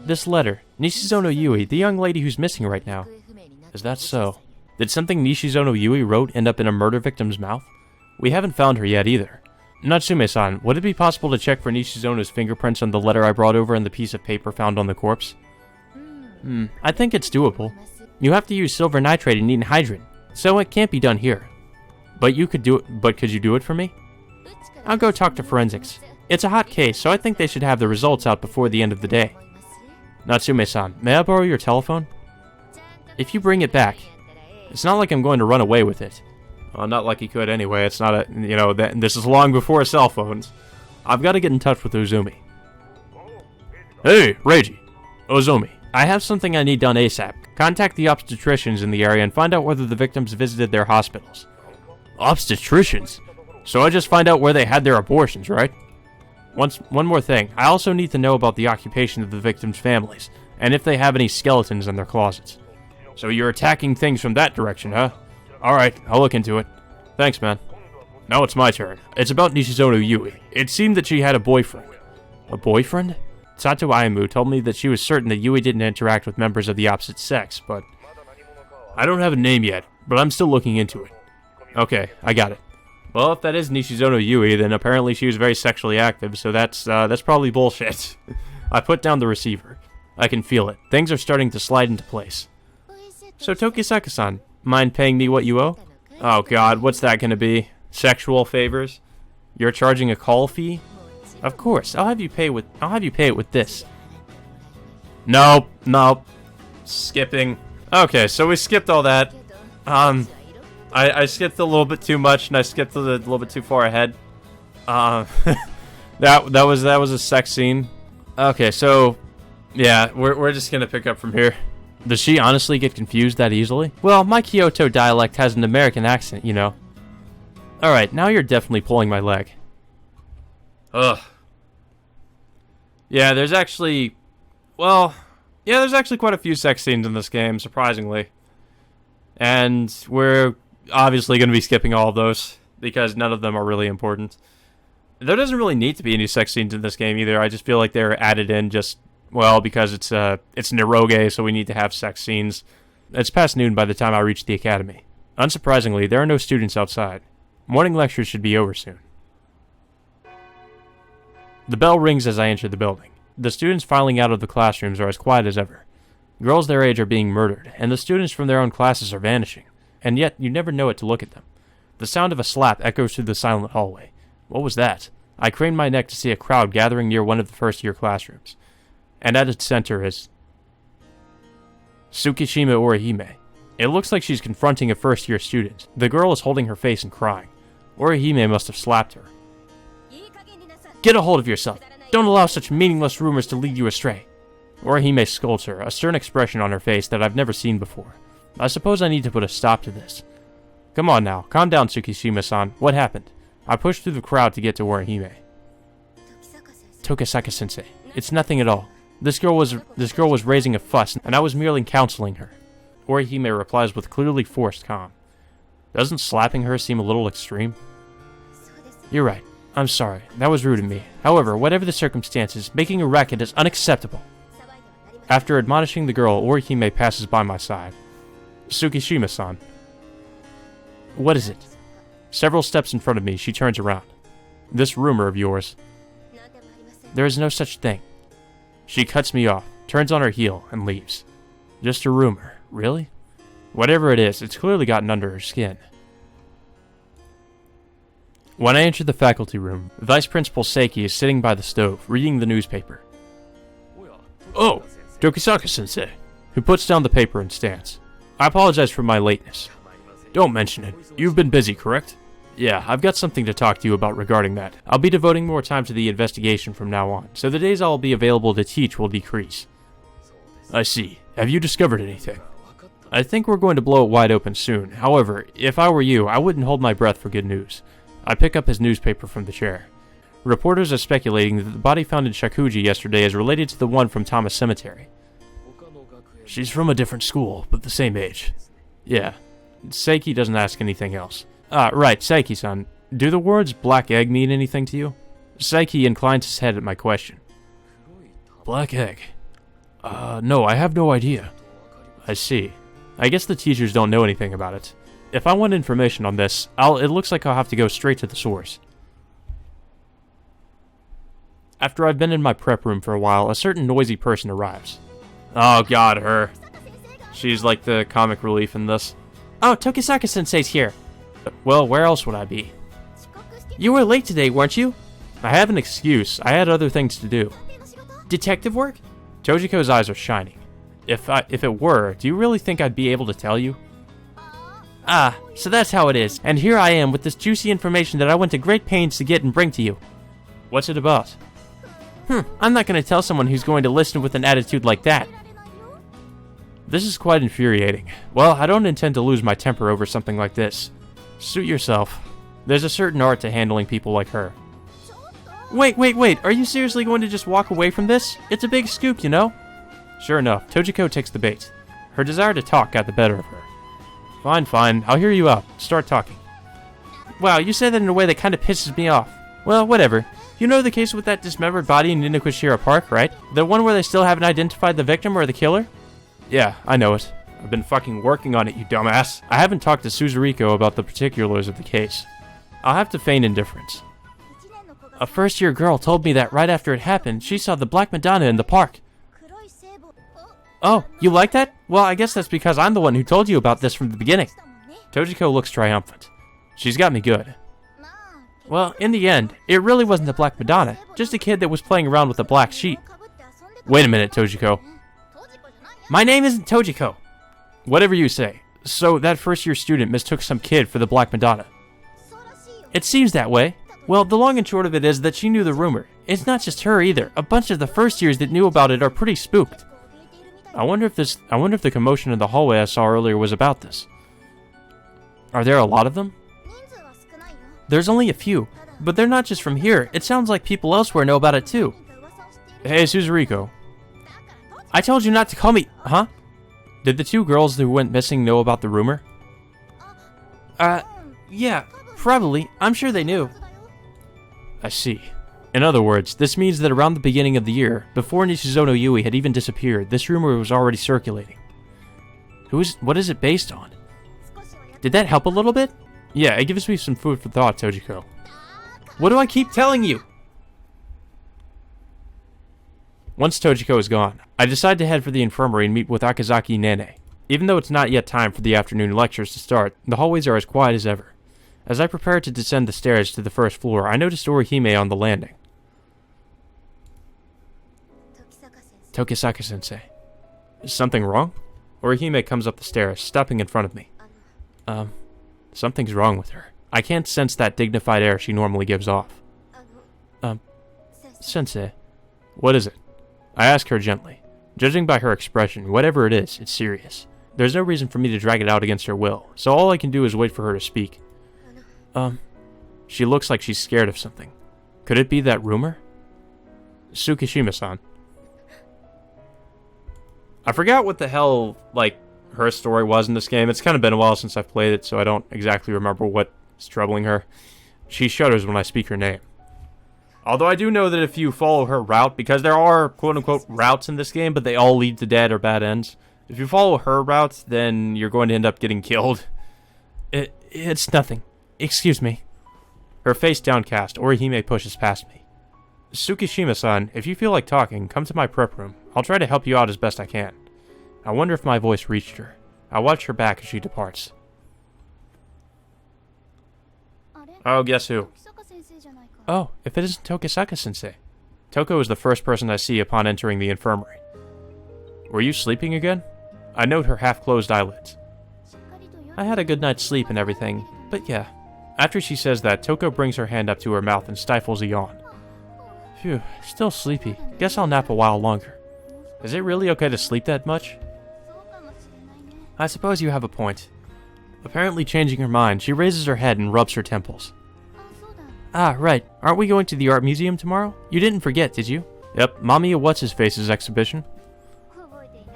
Speaker 1: This letter, Nishizono Yui, the young lady who's missing right now. Is that so? Did something Nishizono Yui wrote end up in a murder victim's mouth? We haven't found her yet either. Natsume-san, would it be possible to check for Nishizono's fingerprints on the letter I brought over and the piece of paper found on the corpse? I think it's doable. You have to use silver nitrate and neat hydrant, so it can't be done here. But could you do it for me? I'll go talk to forensics. It's a hot case, so I think they should have the results out before the end of the day. Natsume-san, may I borrow your telephone? If you bring it back. It's not like I'm going to run away with it. Well, not like he could anyway. It's not this is long before cell phones. I've got to get in touch with Ozumi. Hey, Reiji. Ozumi, I have something I need done ASAP. Contact the obstetricians in the area and find out whether the victims visited their hospitals. Obstetricians? So I just find out where they had their abortions, right? One more thing. I also need to know about the occupation of the victims' families, and if they have any skeletons in their closets. So you're attacking things from that direction, huh? Alright, I'll look into it. Thanks, man. Now it's my turn. It's about Nishizono Yui. It seemed that she had a boyfriend. A boyfriend? Sato Aimu told me that she was certain that Yui didn't interact with members of the opposite sex, but... I don't have a name yet, but I'm still looking into it. Okay, I got it. Well, if that is Nishizono Yui, then apparently she was very sexually active, so that's probably bullshit. I put down the receiver. I can feel it. Things are starting to slide into place. So Tokisaka-san, mind paying me what you owe? Oh god, what's that gonna be? Sexual favors? You're charging a call fee? Of course, I'll have you pay it with this. Nope. Skipping. Okay, so we skipped all that. I skipped a little bit too much, and I skipped a little bit too far ahead. That was a sex scene. Okay, so yeah, we're just gonna pick up from here. Does she honestly get confused that easily? Well, my Kyoto dialect has an American accent, you know. Alright, now you're definitely pulling my leg. Ugh. Yeah, there's actually quite a few sex scenes in this game, surprisingly. And we're obviously going to be skipping all of those, because none of them are really important. There doesn't really need to be any sex scenes in this game either. I just feel like they're added in just, well, because it's an eroge, so we need to have sex scenes. It's past noon by the time I reach the academy. Unsurprisingly, there are no students outside. Morning lectures should be over soon. The bell rings as I enter the building. The students filing out of the classrooms are as quiet as ever. Girls their age are being murdered, and the students from their own classes are vanishing. And yet, you never know it to look at them. The sound of a slap echoes through the silent hallway. What was that? I crane my neck to see a crowd gathering near one of the first-year classrooms. And at its center is... Tsukishima Orihime. It looks like she's confronting a first-year student. The girl is holding her face and crying. Orihime must have slapped her. Get a hold of yourself. Don't allow such meaningless rumors to lead you astray. Orihime scolds her, a stern expression on her face that I've never seen before. I suppose I need to put a stop to this. Come on now, calm down, Tsukishima-san. What happened? I pushed through the crowd to get to Orihime. Tokisaka-sensei, it's nothing at all. This girl was raising a fuss, and I was merely counseling her. Orihime replies with clearly forced calm. Doesn't slapping her seem a little extreme? You're right. I'm sorry. That was rude of me. However, whatever the circumstances, making a racket is unacceptable. After admonishing the girl, Orihime passes by my side. Tsukishima-san. What is it? Several steps in front of me, she turns around. This rumor of yours. There is no such thing. She cuts me off, turns on her heel, and leaves. Just a rumor, really? Whatever it is, it's clearly gotten under her skin. When I enter the faculty room, Vice Principal Seiki is sitting by the stove, reading the newspaper. Oh, Tokisaka-sensei, who puts down the paper and stands. I apologize for my lateness. Don't mention it. You've been busy, correct? Yeah, I've got something to talk to you about regarding that. I'll be devoting more time to the investigation from now on, so the days I'll be available to teach will decrease. I see. Have you discovered anything? I think we're going to blow it wide open soon. However, if I were you, I wouldn't hold my breath for good news. I pick up his newspaper from the chair. Reporters are speculating that the body found in Shakuji yesterday is related to the one from Thomas Cemetery. She's from a different school, but the same age. Yeah. Seiki doesn't ask anything else. Right, Seiki-san. Do the words black egg mean anything to you? Seiki inclines his head at my question. Black egg? No, I have no idea. I see. I guess the teachers don't know anything about it. If I want information on this, it looks like I'll have to go straight to the source. After I've been in my prep room for a while, a certain noisy person arrives. Oh god, her. She's like the comic relief in this. Oh, Tokisaka-sensei's here. Well, where else would I be? You were late today, weren't you? I have an excuse. I had other things to do. Detective work? Tojiko's eyes are shining. If it were, do you really think I'd be able to tell you? Ah, so that's how it is. And here I am with this juicy information that I went to great pains to get and bring to you. What's it about? I'm not going to tell someone who's going to listen with an attitude like that. This is quite infuriating. Well, I don't intend to lose my temper over something like this. Suit yourself. There's a certain art to handling people like her. Wait, are you seriously going to just walk away from this? It's a big scoop, you know? Sure enough, Tojiko takes the bait. Her desire to talk got the better of her. Fine, I'll hear you out. Start talking. Wow, you said that in a way that kind of pisses me off. Well, whatever. You know the case with that dismembered body in Inukashira Park, right? The one where they still haven't identified the victim or the killer? Yeah, I know it. I've been fucking working on it, you dumbass. I haven't talked to Suzuriko about the particulars of the case. I'll have to feign indifference. A first-year girl told me that right after it happened, she saw the Black Madonna in the park. Oh, you like that? Well, I guess that's because I'm the one who told you about this from the beginning. Tojiko looks triumphant. She's got me good. Well, in the end, it really wasn't the Black Madonna, just a kid that was playing around with a black sheep. Wait a minute, Tojiko. My name isn't Tojiko. Whatever you say. So that first-year student mistook some kid for the Black Madonna. It seems that way. Well, the long and short of it is that she knew the rumor. It's not just her either. A bunch of the first years that knew about it are pretty spooked. I wonder if the commotion in the hallway I saw earlier was about this. Are there a lot of them? There's only a few, but they're not just from here. It sounds like people elsewhere know about it too. Hey, Suzuriko. I told you not to call me... Huh? Did the two girls who went missing know about the rumor? Yeah, probably. I'm sure they knew. I see. In other words, this means that around the beginning of the year, before Nishizono Yui had even disappeared, this rumor was already circulating. What is it based on? Did that help a little bit? Yeah, it gives me some food for thought, Tojiko. What do I keep telling you? Once Tojiko is gone, I decide to head for the infirmary and meet with Akazaki Nene. Even though it's not yet time for the afternoon lectures to start, the hallways are as quiet as ever. As I prepare to descend the stairs to the first floor, I noticed Orihime on the landing. Tokisaka-sensei. Is something wrong? Orihime comes up the stairs, stopping in front of me. Something's wrong with her. I can't sense that dignified air she normally gives off. Sensei. What is it? I ask her gently. Judging by her expression, whatever it is, it's serious. There's no reason for me to drag it out against her will, so all I can do is wait for her to speak. She looks like she's scared of something. Could it be that rumor? Tsukishima-san. I forgot what the hell, her story was in this game. It's kind of been a while since I've played it, so I don't exactly remember what's troubling her. She shudders when I speak her name. Although I do know that if you follow her route, because there are quote-unquote routes in this game, but they all lead to dead or bad ends. If you follow her route, then you're going to end up getting killed. It's nothing. Excuse me. Her face downcast, Orihime pushes past me. Tsukishima-san, if you feel like talking, come to my prep room. I'll try to help you out as best I can. I wonder if my voice reached her. I watch her back as she departs. Oh, guess who? Oh, if it isn't Tokisaka-sensei. Toko is the first person I see upon entering the infirmary. Were you sleeping again? I note her half-closed eyelids. I had a good night's sleep and everything, but yeah. After she says that, Toko brings her hand up to her mouth and stifles a yawn. Phew, still sleepy. Guess I'll nap a while longer. Is it really okay to sleep that much? I suppose you have a point. Apparently changing her mind, she raises her head and rubs her temples. Ah, right. Aren't we going to the art museum tomorrow? You didn't forget, did you? Yep, Mamiya What's-His-Face's exhibition.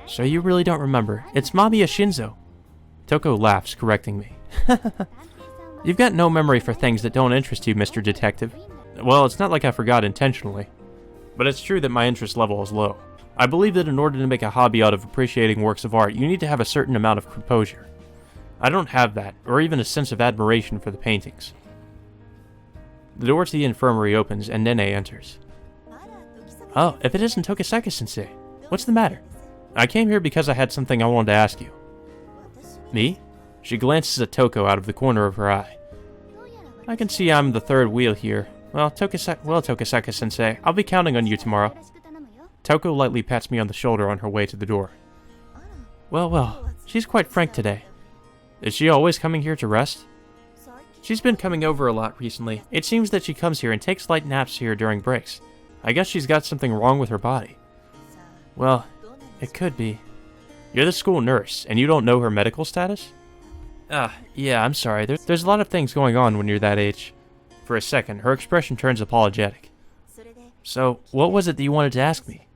Speaker 1: So you really don't remember. It's Mamiya Shinzo. Toko laughs, correcting me. You've got no memory for things that don't interest you, Mr. Detective. Well, it's not like I forgot intentionally. But it's true that my interest level is low. I believe that in order to make a hobby out of appreciating works of art, you need to have a certain amount of composure. I don't have that, or even a sense of admiration for the paintings. The door to the infirmary opens, and Nene enters. Oh, if it isn't Tokisaka-sensei. What's the matter? I came here because I had something I wanted to ask you. Me? She glances at Toko out of the corner of her eye. I can see I'm the third wheel here. Well, Tokisaka-sensei, I'll be counting on you tomorrow. Toko lightly pats me on the shoulder on her way to the door. Well, she's quite frank today. Is she always coming here to rest? She's been coming over a lot recently. It seems that she comes here and takes light naps here during breaks. I guess she's got something wrong with her body. Well, it could be. You're the school nurse, and you don't know her medical status? Yeah, I'm sorry. There's a lot of things going on when you're that age. For a second, her expression turns apologetic. So, what was it that you wanted to ask me?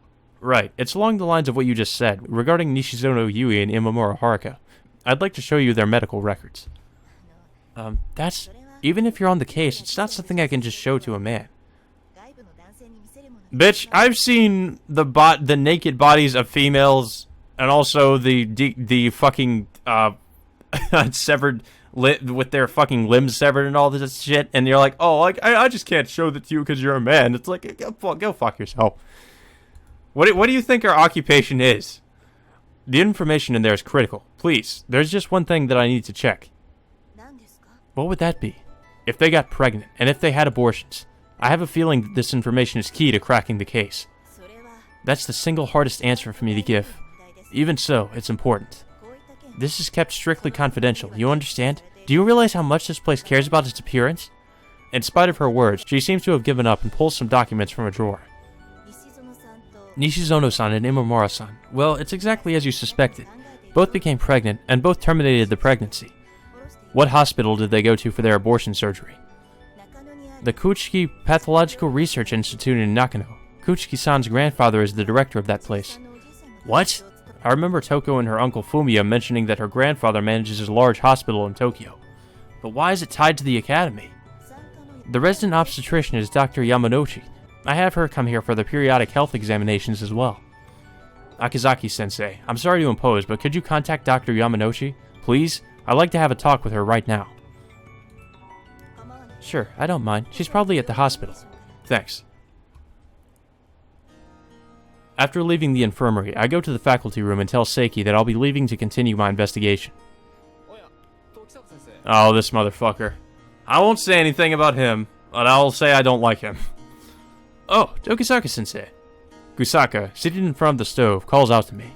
Speaker 1: Right, it's along the lines of what you just said, regarding Nishizono Yui and Imamura Haruka. I'd like to show you their medical records. Even if you're on the case, it's not something I can just show to a man. Bitch, I've seen the naked bodies of females, and also the fucking, severed, with their fucking limbs severed and all this shit, and you're like, oh, I just can't show that to you because you're a man. It's like, go fuck yourself. What do you think our occupation is? The information in there is critical. Please, there's just one thing that I need to check. What would that be? If they got pregnant, and if they had abortions. I have a feeling that this information is key to cracking the case. That's the single hardest answer for me to give. Even so, it's important. This is kept strictly confidential, you understand? Do you realize how much this place cares about its appearance? In spite of her words, she seems to have given up and pulls some documents from a drawer. Nishizono-san and Imamura-san. Well, it's exactly as you suspected. Both became pregnant, and both terminated the pregnancy. What hospital did they go to for their abortion surgery? The Kuchiki Pathological Research Institute in Nakano. Kuchiki-san's grandfather is the director of that place. What? I remember Toko and her uncle Fumiya mentioning that her grandfather manages a large hospital in Tokyo. But why is it tied to the academy? The resident obstetrician is Dr. Yamanochi. I have her come here for the periodic health examinations as well. Akizaki-sensei, I'm sorry to impose, but could you contact Dr. Yamanochi? Please? I'd like to have a talk with her right now. Sure, I don't mind. She's probably at the hospital. Thanks. After leaving the infirmary, I go to the faculty room and tell Seiki that I'll be leaving to continue my investigation. Oh, this motherfucker. I won't say anything about him, but I'll say I don't like him. Oh, Tokisaka-sensei. Kusaka, seated in front of the stove, calls out to me.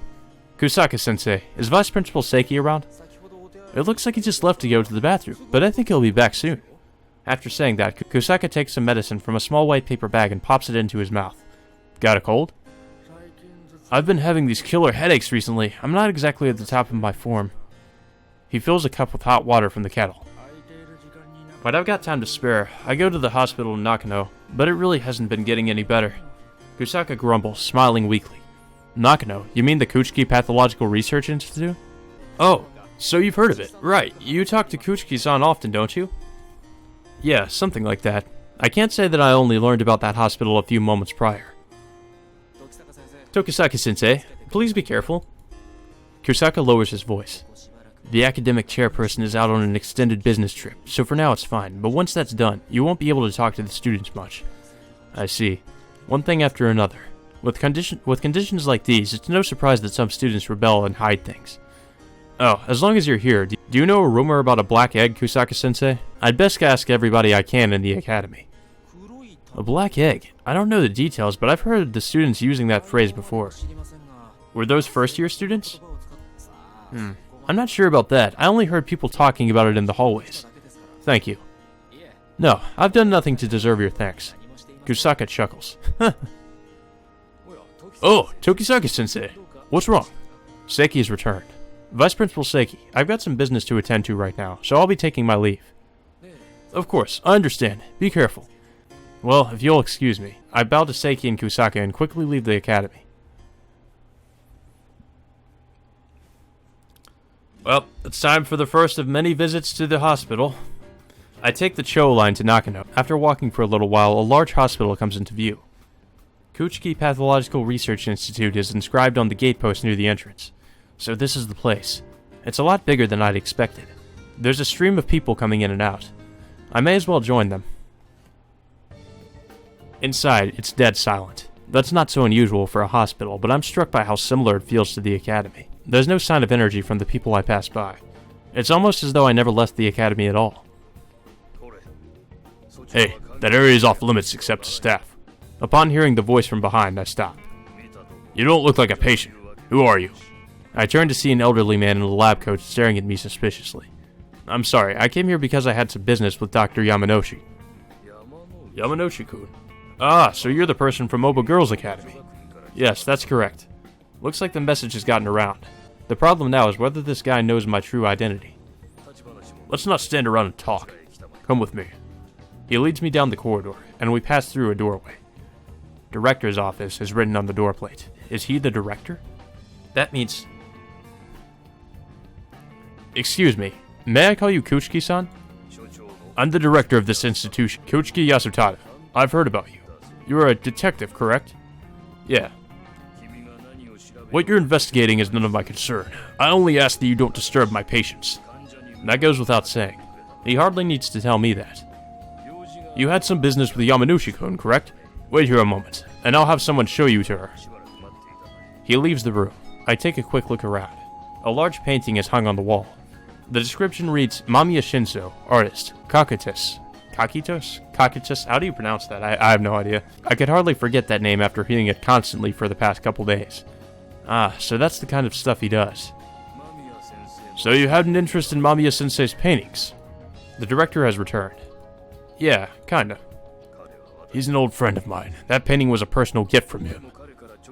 Speaker 1: Kusaka-sensei, is Vice Principal Seiki around? It looks like he just left to go to the bathroom, but I think he'll be back soon. After saying that, Kusaka takes some medicine from a small white paper bag and pops it into his mouth. Got a cold? I've been having these killer headaches recently. I'm not exactly at the top of my form. He fills a cup with hot water from the kettle. But I've got time to spare. I go to the hospital in Nakano, but it really hasn't been getting any better. Kusaka grumbles, smiling weakly. Nakano? You mean the Kuchiki Pathological Research Institute? Oh, so you've heard of it. Right, you talk to Kuchiki-san often, don't you? Yeah, something like that. I can't say that I only learned about that hospital a few moments prior. Tokisaka-sensei, please be careful. Kusaka lowers his voice. The academic chairperson is out on an extended business trip, so for now it's fine, but once that's done, you won't be able to talk to the students much. I see. One thing after another. With conditions like these, it's no surprise that some students rebel and hide things. Oh, as long as you're here, do you know a rumor about a black egg, Kusaka-sensei? I'd best ask everybody I can in the academy. A black egg? I don't know the details, but I've heard the students using that phrase before. Were those first-year students? I'm not sure about that. I only heard people talking about it in the hallways. Thank you. No, I've done nothing to deserve your thanks. Kusaka chuckles. Oh, Tokisaka-sensei. What's wrong? Seiki has returned. Vice Principal Seiki, I've got some business to attend to right now, so I'll be taking my leave. Of course, I understand. Be careful. Well, if you'll excuse me, I bow to Seiki and Kusaka and quickly leave the academy. Well, it's time for the first of many visits to the hospital. I take the Cho line to Nakano. After walking for a little while, a large hospital comes into view. Kuchiki Pathological Research Institute is inscribed on the gatepost near the entrance. So this is the place. It's a lot bigger than I'd expected. There's a stream of people coming in and out. I may as well join them. Inside, it's dead silent. That's not so unusual for a hospital, but I'm struck by how similar it feels to the academy. There's no sign of energy from the people I pass by. It's almost as though I never left the academy at all. Hey, that area is off limits except to staff. Upon hearing the voice from behind, I stop. You don't look like a patient. Who are you? I turn to see an elderly man in a lab coat staring at me suspiciously. I'm sorry, I came here because I had some business with Dr. Yamanochi. Yamanochi-kun? Ah, so you're the person from Oba Girls Academy. Yes, that's correct. Looks like the message has gotten around. The problem now is whether this guy knows my true identity. Let's not stand around and talk. Come with me. He leads me down the corridor, and we pass through a doorway. Director's office is written on the door plate. Is he the director? That means... Excuse me, may I call you Kuchiki-san? I'm the director of this institution, Kuchiki Yasutada. I've heard about you. You're a detective, correct? Yeah. What you're investigating is none of my concern. I only ask that you don't disturb my patients. That goes without saying. He hardly needs to tell me that. You had some business with Yamanochi-kun, correct? Wait here a moment, and I'll have someone show you to her. He leaves the room. I take a quick look around. A large painting is hung on the wall. The description reads, Mamiya Shinso, artist, Kakitos. Kakitos? Kakitos? How do you pronounce that? I have no idea. I could hardly forget that name after hearing it constantly for the past couple days. Ah, so that's the kind of stuff he does. So you had an interest in Mamiya-sensei's paintings? The director has returned. Yeah, kinda. He's an old friend of mine. That painting was a personal gift from him.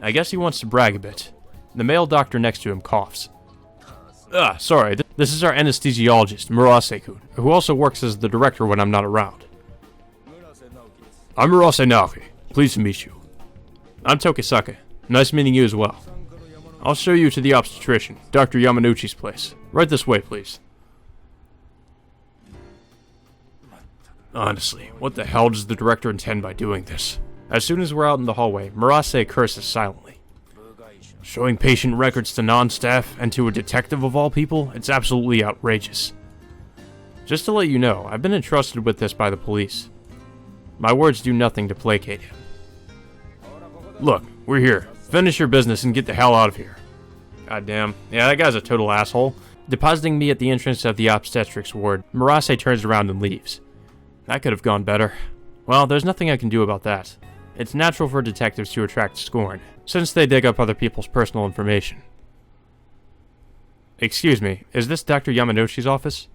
Speaker 1: I guess he wants to brag a bit. The male doctor next to him coughs. Ah, sorry, this is our anesthesiologist, Murase-kun, who also works as the director when I'm not around. I'm Murase Naoki. Pleased to meet you. I'm Tokisaka. Nice meeting you as well. I'll show you to the obstetrician, Dr. Yamanochi's place. Right this way, please. Honestly, what the hell does the director intend by doing this? As soon as we're out in the hallway, Murase curses silently. Showing patient records to non-staff and to a detective of all people, it's absolutely outrageous. Just to let you know, I've been entrusted with this by the police. My words do nothing to placate him. Look, we're here. Finish your business and get the hell out of here. Goddamn. Yeah, that guy's a total asshole. Depositing me at the entrance of the obstetrics ward, Murase turns around and leaves. That could have gone better. Well, there's nothing I can do about that. It's natural for detectives to attract scorn, since they dig up other people's personal information. Excuse me, is this Dr. Yamanochi's office?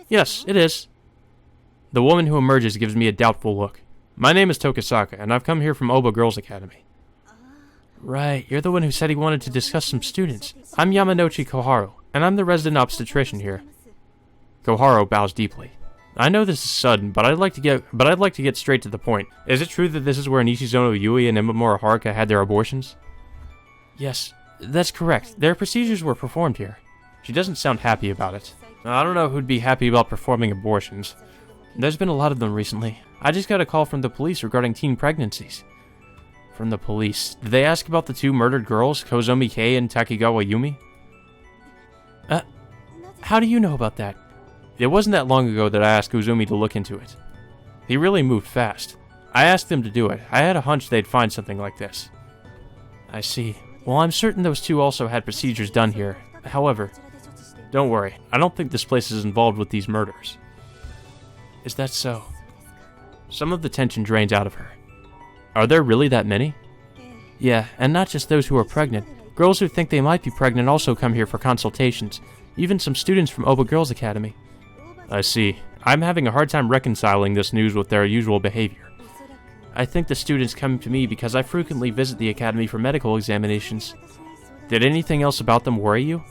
Speaker 1: Yes, it is. The woman who emerges gives me a doubtful look. My name is Tokisaka, and I've come here from Oba Girls Academy. Right, you're the one who said he wanted to discuss some students. I'm Yamanochi Koharu, and I'm the resident obstetrician here. Koharu bows deeply. I know this is sudden, but I'd like to get straight to the point. Is it true that this is where Nishizono Yui and Imamura Haruka had their abortions? Yes, that's correct. Their procedures were performed here. She doesn't sound happy about it. I don't know who'd be happy about performing abortions. There's been a lot of them recently. I just got a call from the police regarding teen pregnancies. From the police? Did they ask about the two murdered girls, Kozomi Kei and Takigawa Yumi? How do you know about that? It wasn't that long ago that I asked Uzumi to look into it. He really moved fast. I asked them to do it. I had a hunch they'd find something like this. I see. Well, I'm certain those two also had procedures done here. However, don't worry. I don't think this place is involved with these murders. Is that so? Some of the tension drains out of her. Are there really that many? Yeah, and not just those who are pregnant. Girls who think they might be pregnant also come here for consultations. Even some students from Oba Girls Academy. I see. I'm having a hard time reconciling this news with their usual behavior. I think the students come to me because I frequently visit the academy for medical examinations. Did anything else about them worry you?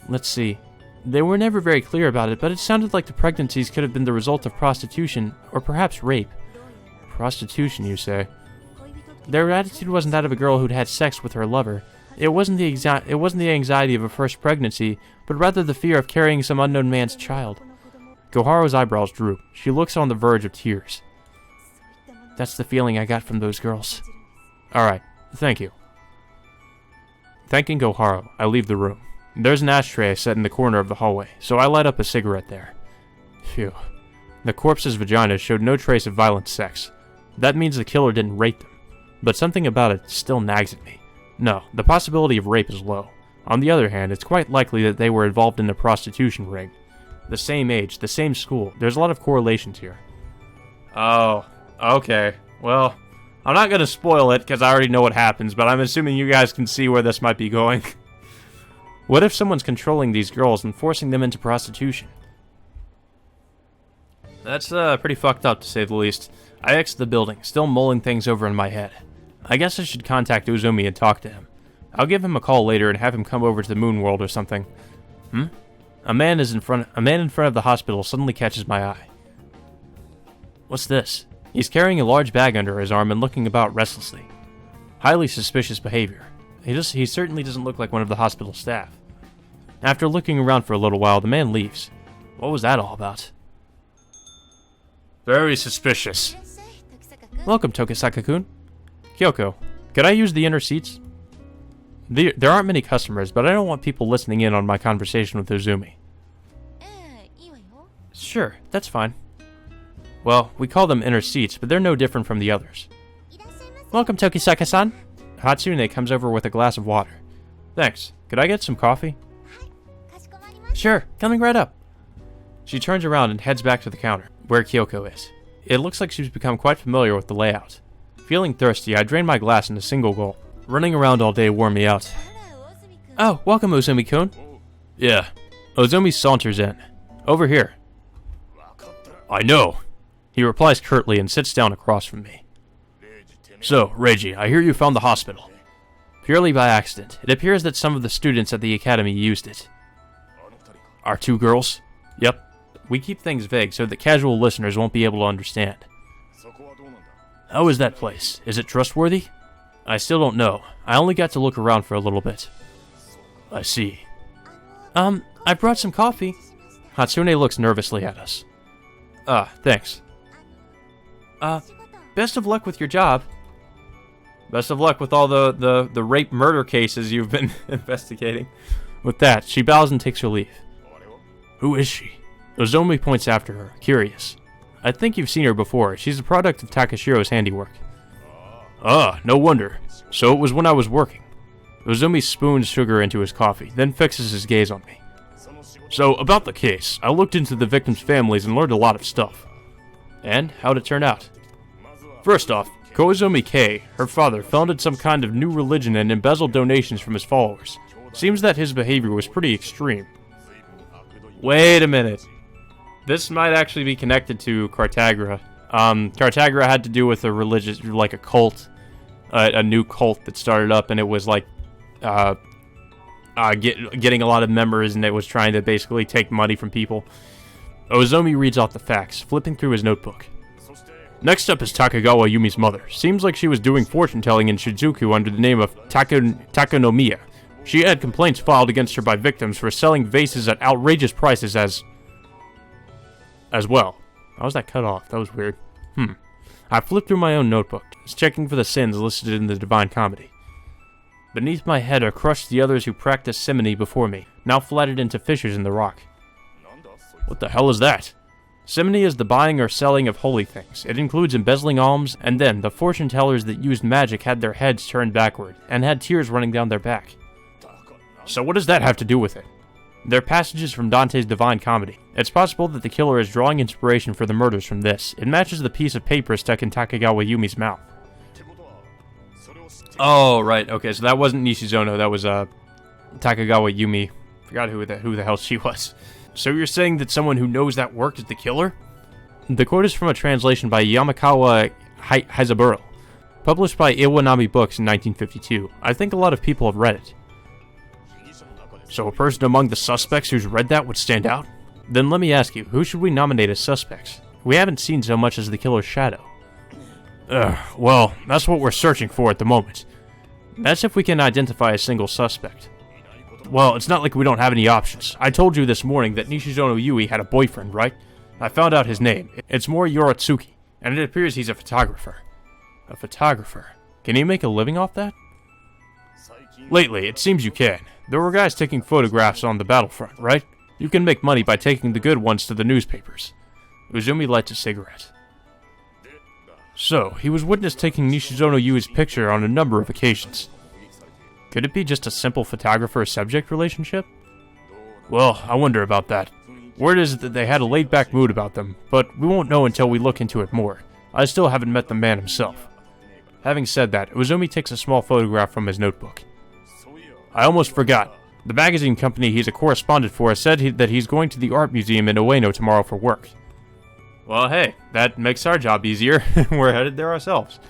Speaker 1: Let's see. They were never very clear about it, but it sounded like the pregnancies could have been the result of prostitution, or perhaps rape. Prostitution, you say? Their attitude wasn't that of a girl who'd had sex with her lover. It wasn't the anxiety of a first pregnancy, but rather the fear of carrying some unknown man's child. Goharu's eyebrows droop. She looks on the verge of tears. That's the feeling I got from those girls. Alright, thank you. Thanking Goharu, I leave the room. There's an ashtray set in the corner of the hallway, so I light up a cigarette there. Phew. The corpse's vagina showed no trace of violent sex. That means the killer didn't rape them. But something about it still nags at me. No, the possibility of rape is low. On the other hand, it's quite likely that they were involved in the prostitution ring. The same age, the same school, there's a lot of correlations here. Oh, okay. Well, I'm not gonna spoil it because I already know what happens, but I'm assuming you guys can see where this might be going. What if someone's controlling these girls and forcing them into prostitution? That's pretty fucked up, to say the least. I exit the building, still mulling things over in my head. I guess I should contact Uzumi and talk to him. I'll give him a call later and have him come over to the moon world or something. A man in front of the hospital suddenly catches my eye. What's this? He's carrying a large bag under his arm and looking about restlessly. Highly suspicious behavior. He certainly doesn't look like one of the hospital staff. After looking around for a little while, the man leaves. What was that all about? Very suspicious. Welcome, Tokisaka-kun. Kyoko, could I use the inner seats? There aren't many customers, but I don't want people listening in on my conversation with Uzumi. Sure, that's fine. Well, we call them inner seats, but they're no different from the others. Welcome, Tokisaka-san. Hatsune comes over with a glass of water. Thanks. Could I get some coffee? Sure, coming right up. She turns around and heads back to the counter, where Kyoko is. It looks like she's become quite familiar with the layout. Feeling thirsty, I drain my glass in a single gulp. Running around all day wore me out. Oh, welcome, Uzumi-kun. Yeah. Uzumi saunters in. Over here. I know. He replies curtly and sits down across from me. So, Reiji, I hear you found the hospital. Purely by accident. It appears that some of the students at the academy used it. Our two girls? Yep. We keep things vague so that casual listeners won't be able to understand. How is that place? Is it trustworthy? I still don't know. I only got to look around for a little bit. I see. I brought some coffee. Hatsune looks nervously at us. Thanks. Best of luck with your job. Best of luck with all the rape murder cases you've been investigating. With that, she bows and takes her leave. Who is she? Uzumi points after her, curious. I think you've seen her before. She's a product of Takashiro's handiwork. Ah, no wonder. So it was when I was working. Uzumi spoons sugar into his coffee, then fixes his gaze on me. So, about the case, I looked into the victims' families and learned a lot of stuff. And how'd it turn out? First off, Koizumi K, her father, founded some kind of new religion and embezzled donations from his followers. Seems that his behavior was pretty extreme. Wait a minute. This might actually be connected to Cartagra. Cartagra had to do with a religious, like a cult, a new cult that started up, and it was like, getting a lot of members, and it was trying to basically take money from people. Ozumi reads off the facts, flipping through his notebook. Next up is Takagawa Yumi's mother. Seems like she was doing fortune-telling in Shizuku under the name of Takanomiya. She had complaints filed against her by victims for selling vases at outrageous prices as well. How was that cut off? That was weird. I flipped through my own notebook, checking for the sins listed in the Divine Comedy. Beneath my head are crushed the others who practiced simony before me, now flattened into fissures in the rock. What the hell is that? Simony is the buying or selling of holy things. It includes embezzling alms, and then the fortune tellers that used magic had their heads turned backward, and had tears running down their back. So what does that have to do with it? They're passages from Dante's Divine Comedy. It's possible that the killer is drawing inspiration for the murders from this. It matches the piece of paper stuck in Takagawa Yumi's mouth. Oh, right, okay, so that wasn't Nishizono, that was, Takagawa Yumi. Forgot who the hell she was. So you're saying that someone who knows that work is the killer? The quote is from a translation by Yamakawa Haizaburo, published by Iwanami Books in 1952. I think a lot of people have read it. So a person among the suspects who's read that would stand out? Then let me ask you, who should we nominate as suspects? We haven't seen so much as the killer's shadow. Well, that's what we're searching for at the moment. That's if we can identify a single suspect. Well, it's not like we don't have any options. I told you this morning that Nishizono Yui had a boyfriend, right? I found out his name. It's Mori Yoritsuki, and it appears he's a photographer. A photographer? Can he make a living off that? Lately, it seems you can. There were guys taking photographs on the battlefront, right? You can make money by taking the good ones to the newspapers. Uzumi lights a cigarette. So, he was witnessed taking Nishizono Yui's picture on a number of occasions. Could it be just a simple photographer-subject relationship? Well, I wonder about that. Word is that they had a laid-back mood about them, but we won't know until we look into it more. I still haven't met the man himself. Having said that, Uzumi takes a small photograph from his notebook. I almost forgot. The magazine company he's a correspondent for said that he's going to the art museum in Ueno tomorrow for work. Well, hey, that makes our job easier. We're headed there ourselves.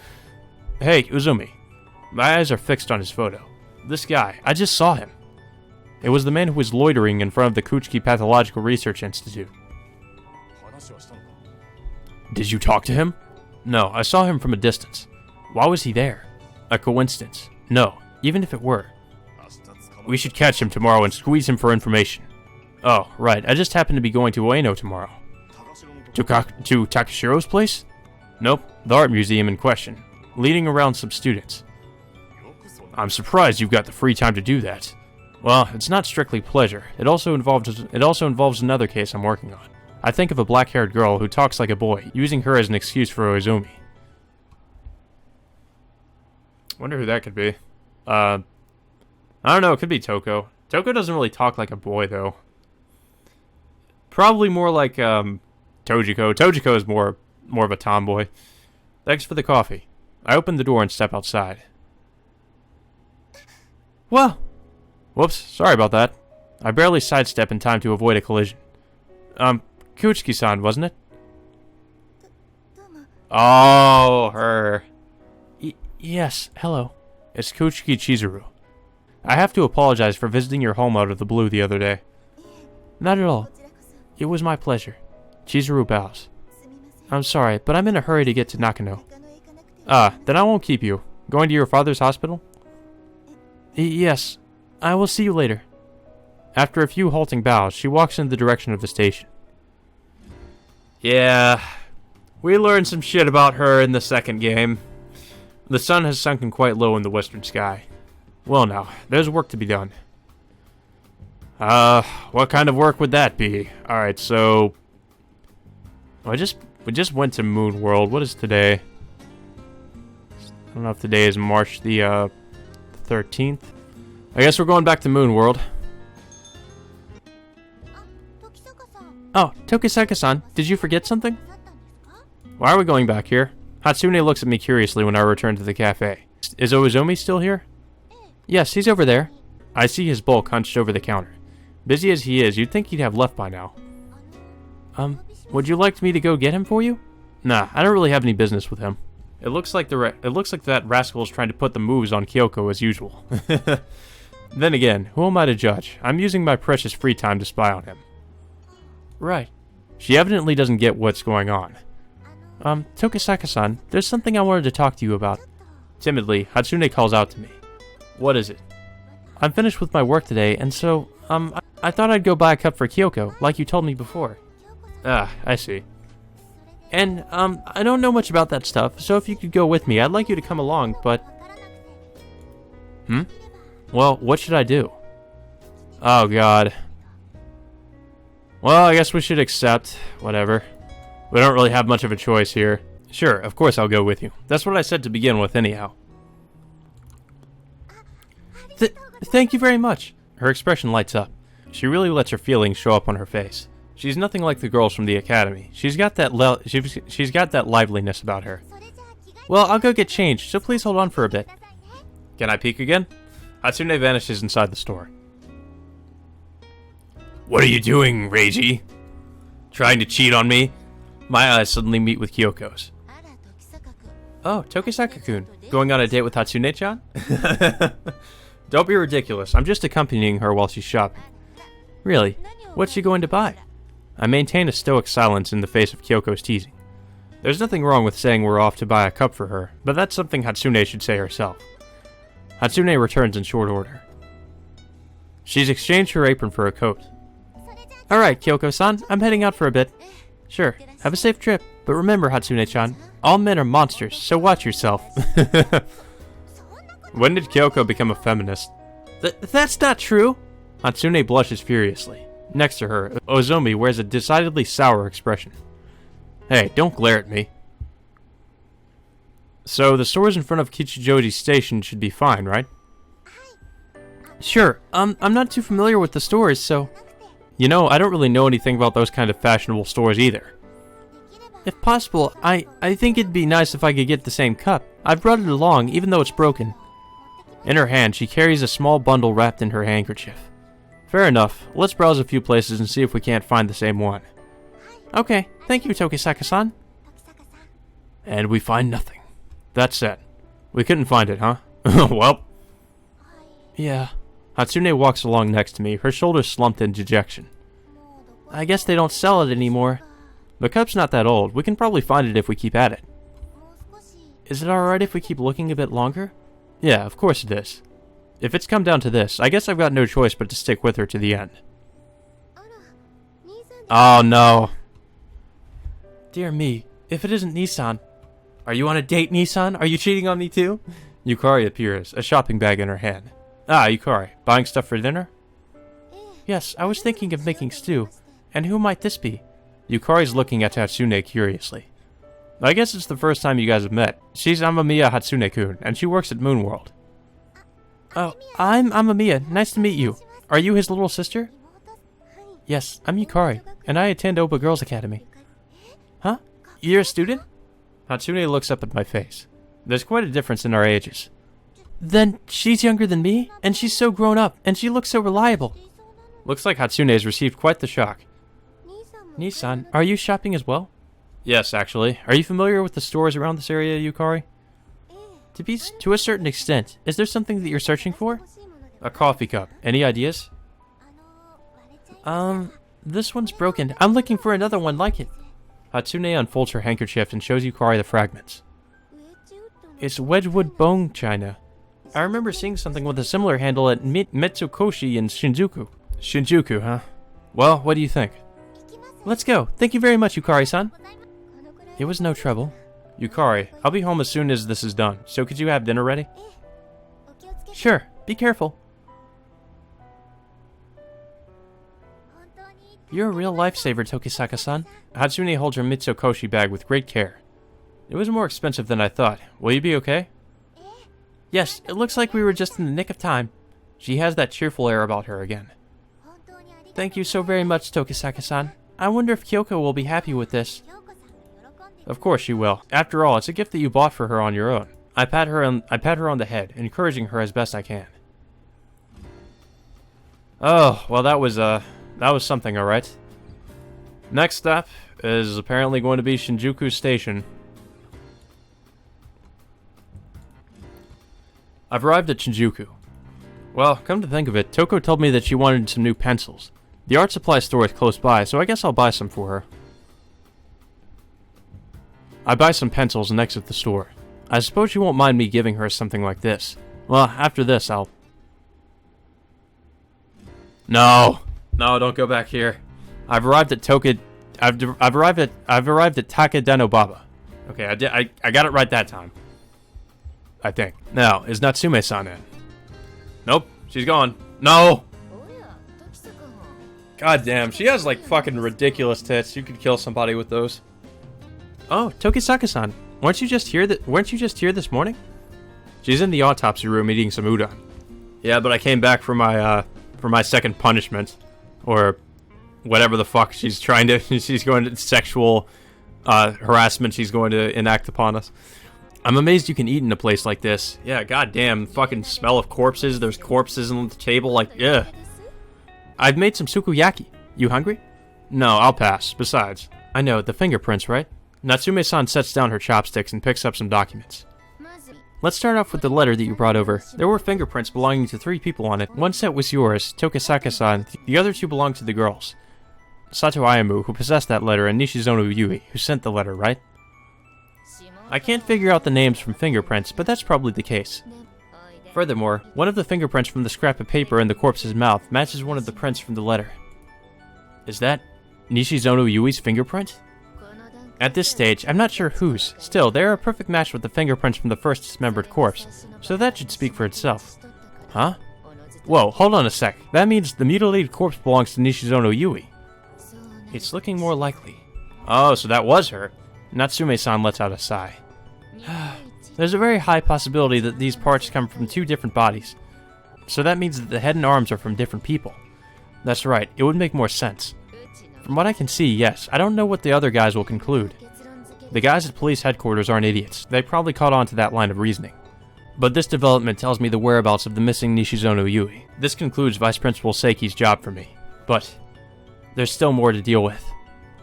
Speaker 1: Hey, Uzumi. My eyes are fixed on his photo. This guy, I just saw him. It was the man who was loitering in front of the Kuchiki Pathological Research Institute. Did you talk to him? No, I saw him from a distance. Why was he there? A coincidence. No, even if it were. We should catch him tomorrow and squeeze him for information. Oh, right, I just happened to be going to Ueno tomorrow. To Takashiro's place? Nope, the art museum in question. Leading around some students. I'm surprised you've got the free time to do that. Well, it's not strictly pleasure. It also involves another case I'm working on. I think of a black-haired girl who talks like a boy, using her as an excuse for Uzumi. Wonder who that could be. I don't know, it could be Toko. Toko doesn't really talk like a boy, though. Probably more like, Tojiko. Tojiko is more of a tomboy. Thanks for the coffee. I open the door and step outside. Well, whoops, sorry about that. I barely sidestep in time to avoid a collision. Kuchiki-san, wasn't it? Oh, her. Yes, hello. It's Kuchiki Chizuru. I have to apologize for visiting your home out of the blue the other day. Not at all. It was my pleasure. Chizuru bows. I'm sorry, but I'm in a hurry to get to Nakano. Then I won't keep you. Going to your father's hospital? Yes. I will see you later. After a few halting bows, she walks in the direction of the station. Yeah, we learned some shit about her in the second game. The sun has sunken quite low in the western sky. Well now, there's work to be done. What kind of work would that be? Alright, so... we just went to Moon World. What is today? I don't know if today is March the 13th. I guess we're going back to Moon World. Oh, Tokisaka-san, did you forget something? Why are we going back here? Hatsune looks at me curiously when I return to the cafe. Is Oizumi still here? Yes, he's over there. I see his bulk hunched over the counter. Busy as he is, you'd think he'd have left by now. Would you like me to go get him for you? Nah, I don't really have any business with him. It looks like that rascal is trying to put the moves on Kyoko as usual. Then again, who am I to judge? I'm using my precious free time to spy on him. Right. She evidently doesn't get what's going on. Tokisaka-san, there's something I wanted to talk to you about. Timidly, Hatsune calls out to me. What is it? I'm finished with my work today, and so, I thought I'd go buy a cup for Kyoko, like you told me before. Ah, I see. And, I don't know much about that stuff, so if you could go with me, I'd like you to come along, but... Well, what should I do? Oh, God. Well, I guess we should accept. Whatever. We don't really have much of a choice here. Sure, of course I'll go with you. That's what I said to begin with, anyhow. Thank you very much. Her expression lights up. She really lets her feelings show up on her face. She's nothing like the girls from the academy. She's got that she's got that liveliness about her. Well, I'll go get changed, so please hold on for a bit. Can I peek again? Hatsune vanishes inside the store. What are you doing, Reiji? Trying to cheat on me? My eyes suddenly meet with Kyoko's. Oh, Tokisaka-kun. Going on a date with Hatsune-chan? Don't be ridiculous. I'm just accompanying her while she's shopping. Really? What's she going to buy? I maintain a stoic silence in the face of Kyoko's teasing. There's nothing wrong with saying we're off to buy a cup for her, but that's something Hatsune should say herself. Hatsune returns in short order. She's exchanged her apron for a coat. Alright, Kyoko-san, I'm heading out for a bit. Sure, have a safe trip, but remember, Hatsune-chan, all men are monsters, so watch yourself. When did Kyoko become a feminist? That's not true! Hatsune blushes furiously. Next to her, Ozomi wears a decidedly sour expression. Hey, don't glare at me. So, the stores in front of Kichijoji Station should be fine, right? Sure, I'm not too familiar with the stores, so... You know, I don't really know anything about those kind of fashionable stores either. If possible, I think it'd be nice if I could get the same cup. I've brought it along, even though it's broken. In her hand, she carries a small bundle wrapped in her handkerchief. Fair enough. Let's browse a few places and see if we can't find the same one. Okay, thank you, Tokisaka-san. And we find nothing. That's it. We couldn't find it, huh? Well. Yeah. Hatsune walks along next to me, her shoulders slumped in dejection. I guess they don't sell it anymore. The cup's not that old. We can probably find it if we keep at it. Is it alright if we keep looking a bit longer? Yeah, of course it is. If it's come down to this, I guess I've got no choice but to stick with her to the end. Oh no. Dear me, if it isn't Nissan. Are you on a date, Nissan? Are you cheating on me too? Yukari appears, a shopping bag in her hand. Ah, Yukari, buying stuff for dinner? Yes, I was thinking of making stew. And who might this be? Yukari's looking at Hatsune curiously. I guess it's the first time you guys have met. She's Amamiya Hatsune-kun, and she works at Moonworld. Oh, I'm Amamiya. Nice to meet you. Are you his little sister? Yes, I'm Yukari, and I attend Oba Girls Academy. Huh? You're a student? Hatsune looks up at my face. There's quite a difference in our ages. Then she's younger than me, and she's so grown up, and she looks so reliable. Looks like Hatsune has received quite the shock. Nissan, are you shopping as well? Yes, actually. Are you familiar with the stores around this area, Yukari? To a certain extent. Is there something that you're searching for? A coffee cup. Any ideas? This one's broken. I'm looking for another one like it. Hatsune unfolds her handkerchief and shows Yukari the fragments. It's Wedgwood bone china. I remember seeing something with a similar handle at Metsukoshi in Shinjuku. Shinjuku, huh? Well, what do you think? Let's go. Thank you very much, Yukari-san. It was no trouble. Yukari, I'll be home as soon as this is done, so could you have dinner ready? Sure. Be careful. You're a real lifesaver, Tokisaka-san. Hatsune holds her Mitsukoshi bag with great care. It was more expensive than I thought. Will you be okay? Yes, it looks like we were just in the nick of time. She has that cheerful air about her again. Thank you so very much, Tokisaka-san. I wonder if Kyoko will be happy with this. Of course she will. After all, it's a gift that you bought for her on your own. I pat her on the head, encouraging her as best I can. Oh, well that was something, alright. Next step is apparently going to be Shinjuku Station. I've arrived at Shinjuku. Well, come to think of it, Toko told me that she wanted some new pencils. The art supply store is close by, so I guess I'll buy some for her. I buy some pencils and exit the store. I suppose she won't mind me giving her something like this. Well, after this, I'll... No, don't go back here. I've arrived at I've arrived at Takedanobaba. Okay, I got it right that time. I think. Now, is Natsume-san in? Nope, she's gone. No! God damn, she has like fucking ridiculous tits. You could kill somebody with those. Oh, Tokisaka-san, weren't you just here this morning? She's in the autopsy room eating some udon. Yeah, but I came back for my second punishment, or whatever the fuck she's going to sexual harassment she's going to enact upon us. I'm amazed you can eat in a place like this. Yeah, goddamn, fucking smell of corpses. There's corpses on the table, like, ugh. I've made some sukiyaki. You hungry? No, I'll pass. Besides, I know, the fingerprints, right? Natsume-san sets down her chopsticks and picks up some documents. Let's start off with the letter that you brought over. There were fingerprints belonging to 3 people on it. One set was yours, Tokisaka-san. The other 2 belonged to the girls. Sato Ayamu, who possessed that letter, and Nishizono Yui, who sent the letter, right? I can't figure out the names from fingerprints, but that's probably the case. Furthermore, one of the fingerprints from the scrap of paper in the corpse's mouth matches one of the prints from the letter. Is that Nishizono Yui's fingerprint? At this stage, I'm not sure whose. Still, they are a perfect match with the fingerprints from the first dismembered corpse, so that should speak for itself. Huh? Whoa, hold on a sec. That means the mutilated corpse belongs to Nishizono Yui. It's looking more likely. Oh, so that was her. Natsume-san lets out a sigh. There's a very high possibility that these parts come from 2 different bodies. So that means that the head and arms are from different people. That's right, it would make more sense. From what I can see, yes. I don't know what the other guys will conclude. The guys at police headquarters aren't idiots. They probably caught on to that line of reasoning. But this development tells me the whereabouts of the missing Nishizono Yui. This concludes Vice Principal Seiki's job for me. But there's still more to deal with.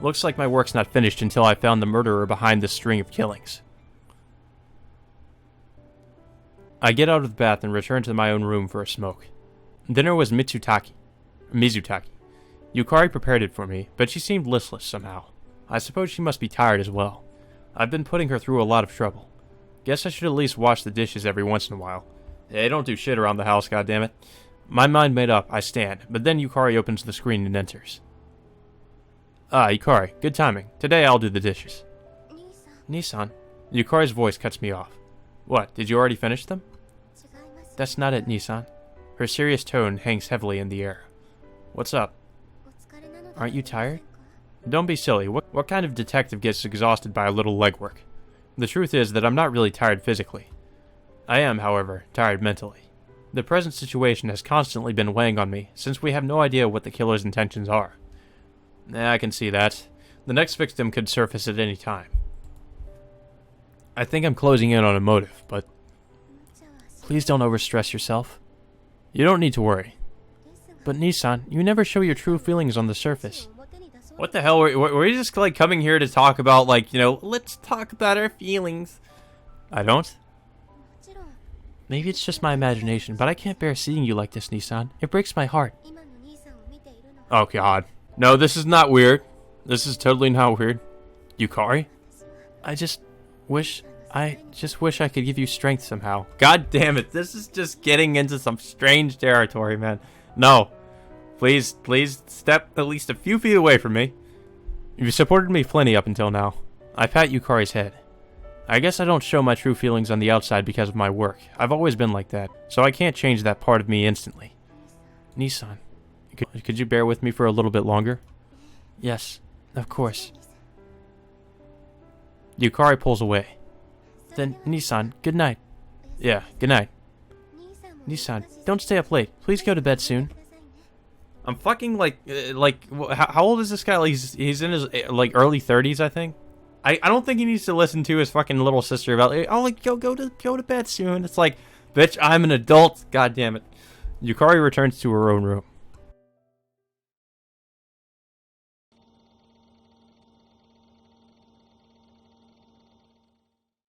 Speaker 1: Looks like my work's not finished until I found the murderer behind this string of killings. I get out of the bath and return to my own room for a smoke. Dinner was Mizutaki. Yukari prepared it for me, but she seemed listless somehow. I suppose she must be tired as well. I've been putting her through a lot of trouble. Guess I should at least wash the dishes every once in a while. Hey, don't do shit around the house, goddammit. My mind made up, I stand, but then Yukari opens the screen and enters. Ah, Yukari, good timing. Today I'll do the dishes. Nissan. Yukari's voice cuts me off. What, did you already finish them? That's not it, Nissan. Her serious tone hangs heavily in the air. What's up? Aren't you tired? Don't be silly. What kind of detective gets exhausted by a little legwork? The truth is that I'm not really tired physically. I am, however, tired mentally. The present situation has constantly been weighing on me, since we have no idea what the killer's intentions are. I can see that. The next victim could surface at any time. I think I'm closing in on a motive, but please don't overstress yourself. You don't need to worry. But Nissan, you never show your true feelings on the surface. What the hell? Were you just like coming here to talk about, like, let's talk about our feelings? I don't? Maybe it's just my imagination, but I can't bear seeing you like this, Nissan. It breaks my heart. Oh god. No, this is not weird. This is totally not weird. Yukari? I just wish I could give you strength somehow. God damn it, this is just getting into some strange territory, man. No. Please step at least a few feet away from me. You've supported me plenty up until now. I pat Yukari's head. I guess I don't show my true feelings on the outside because of my work. I've always been like that, so I can't change that part of me instantly. Nissan, could you bear with me for a little bit longer? Yes, of course. Yukari pulls away. Then, Nissan, good night. Yeah, good night. Nissan, don't stay up late. Please go to bed soon. I'm fucking how old is this guy? Like, he's in his early 30s, I think. I don't think he needs to listen to his fucking little sister about go to bed soon. It's like, bitch, I'm an adult. God damn it. Yukari returns to her own room.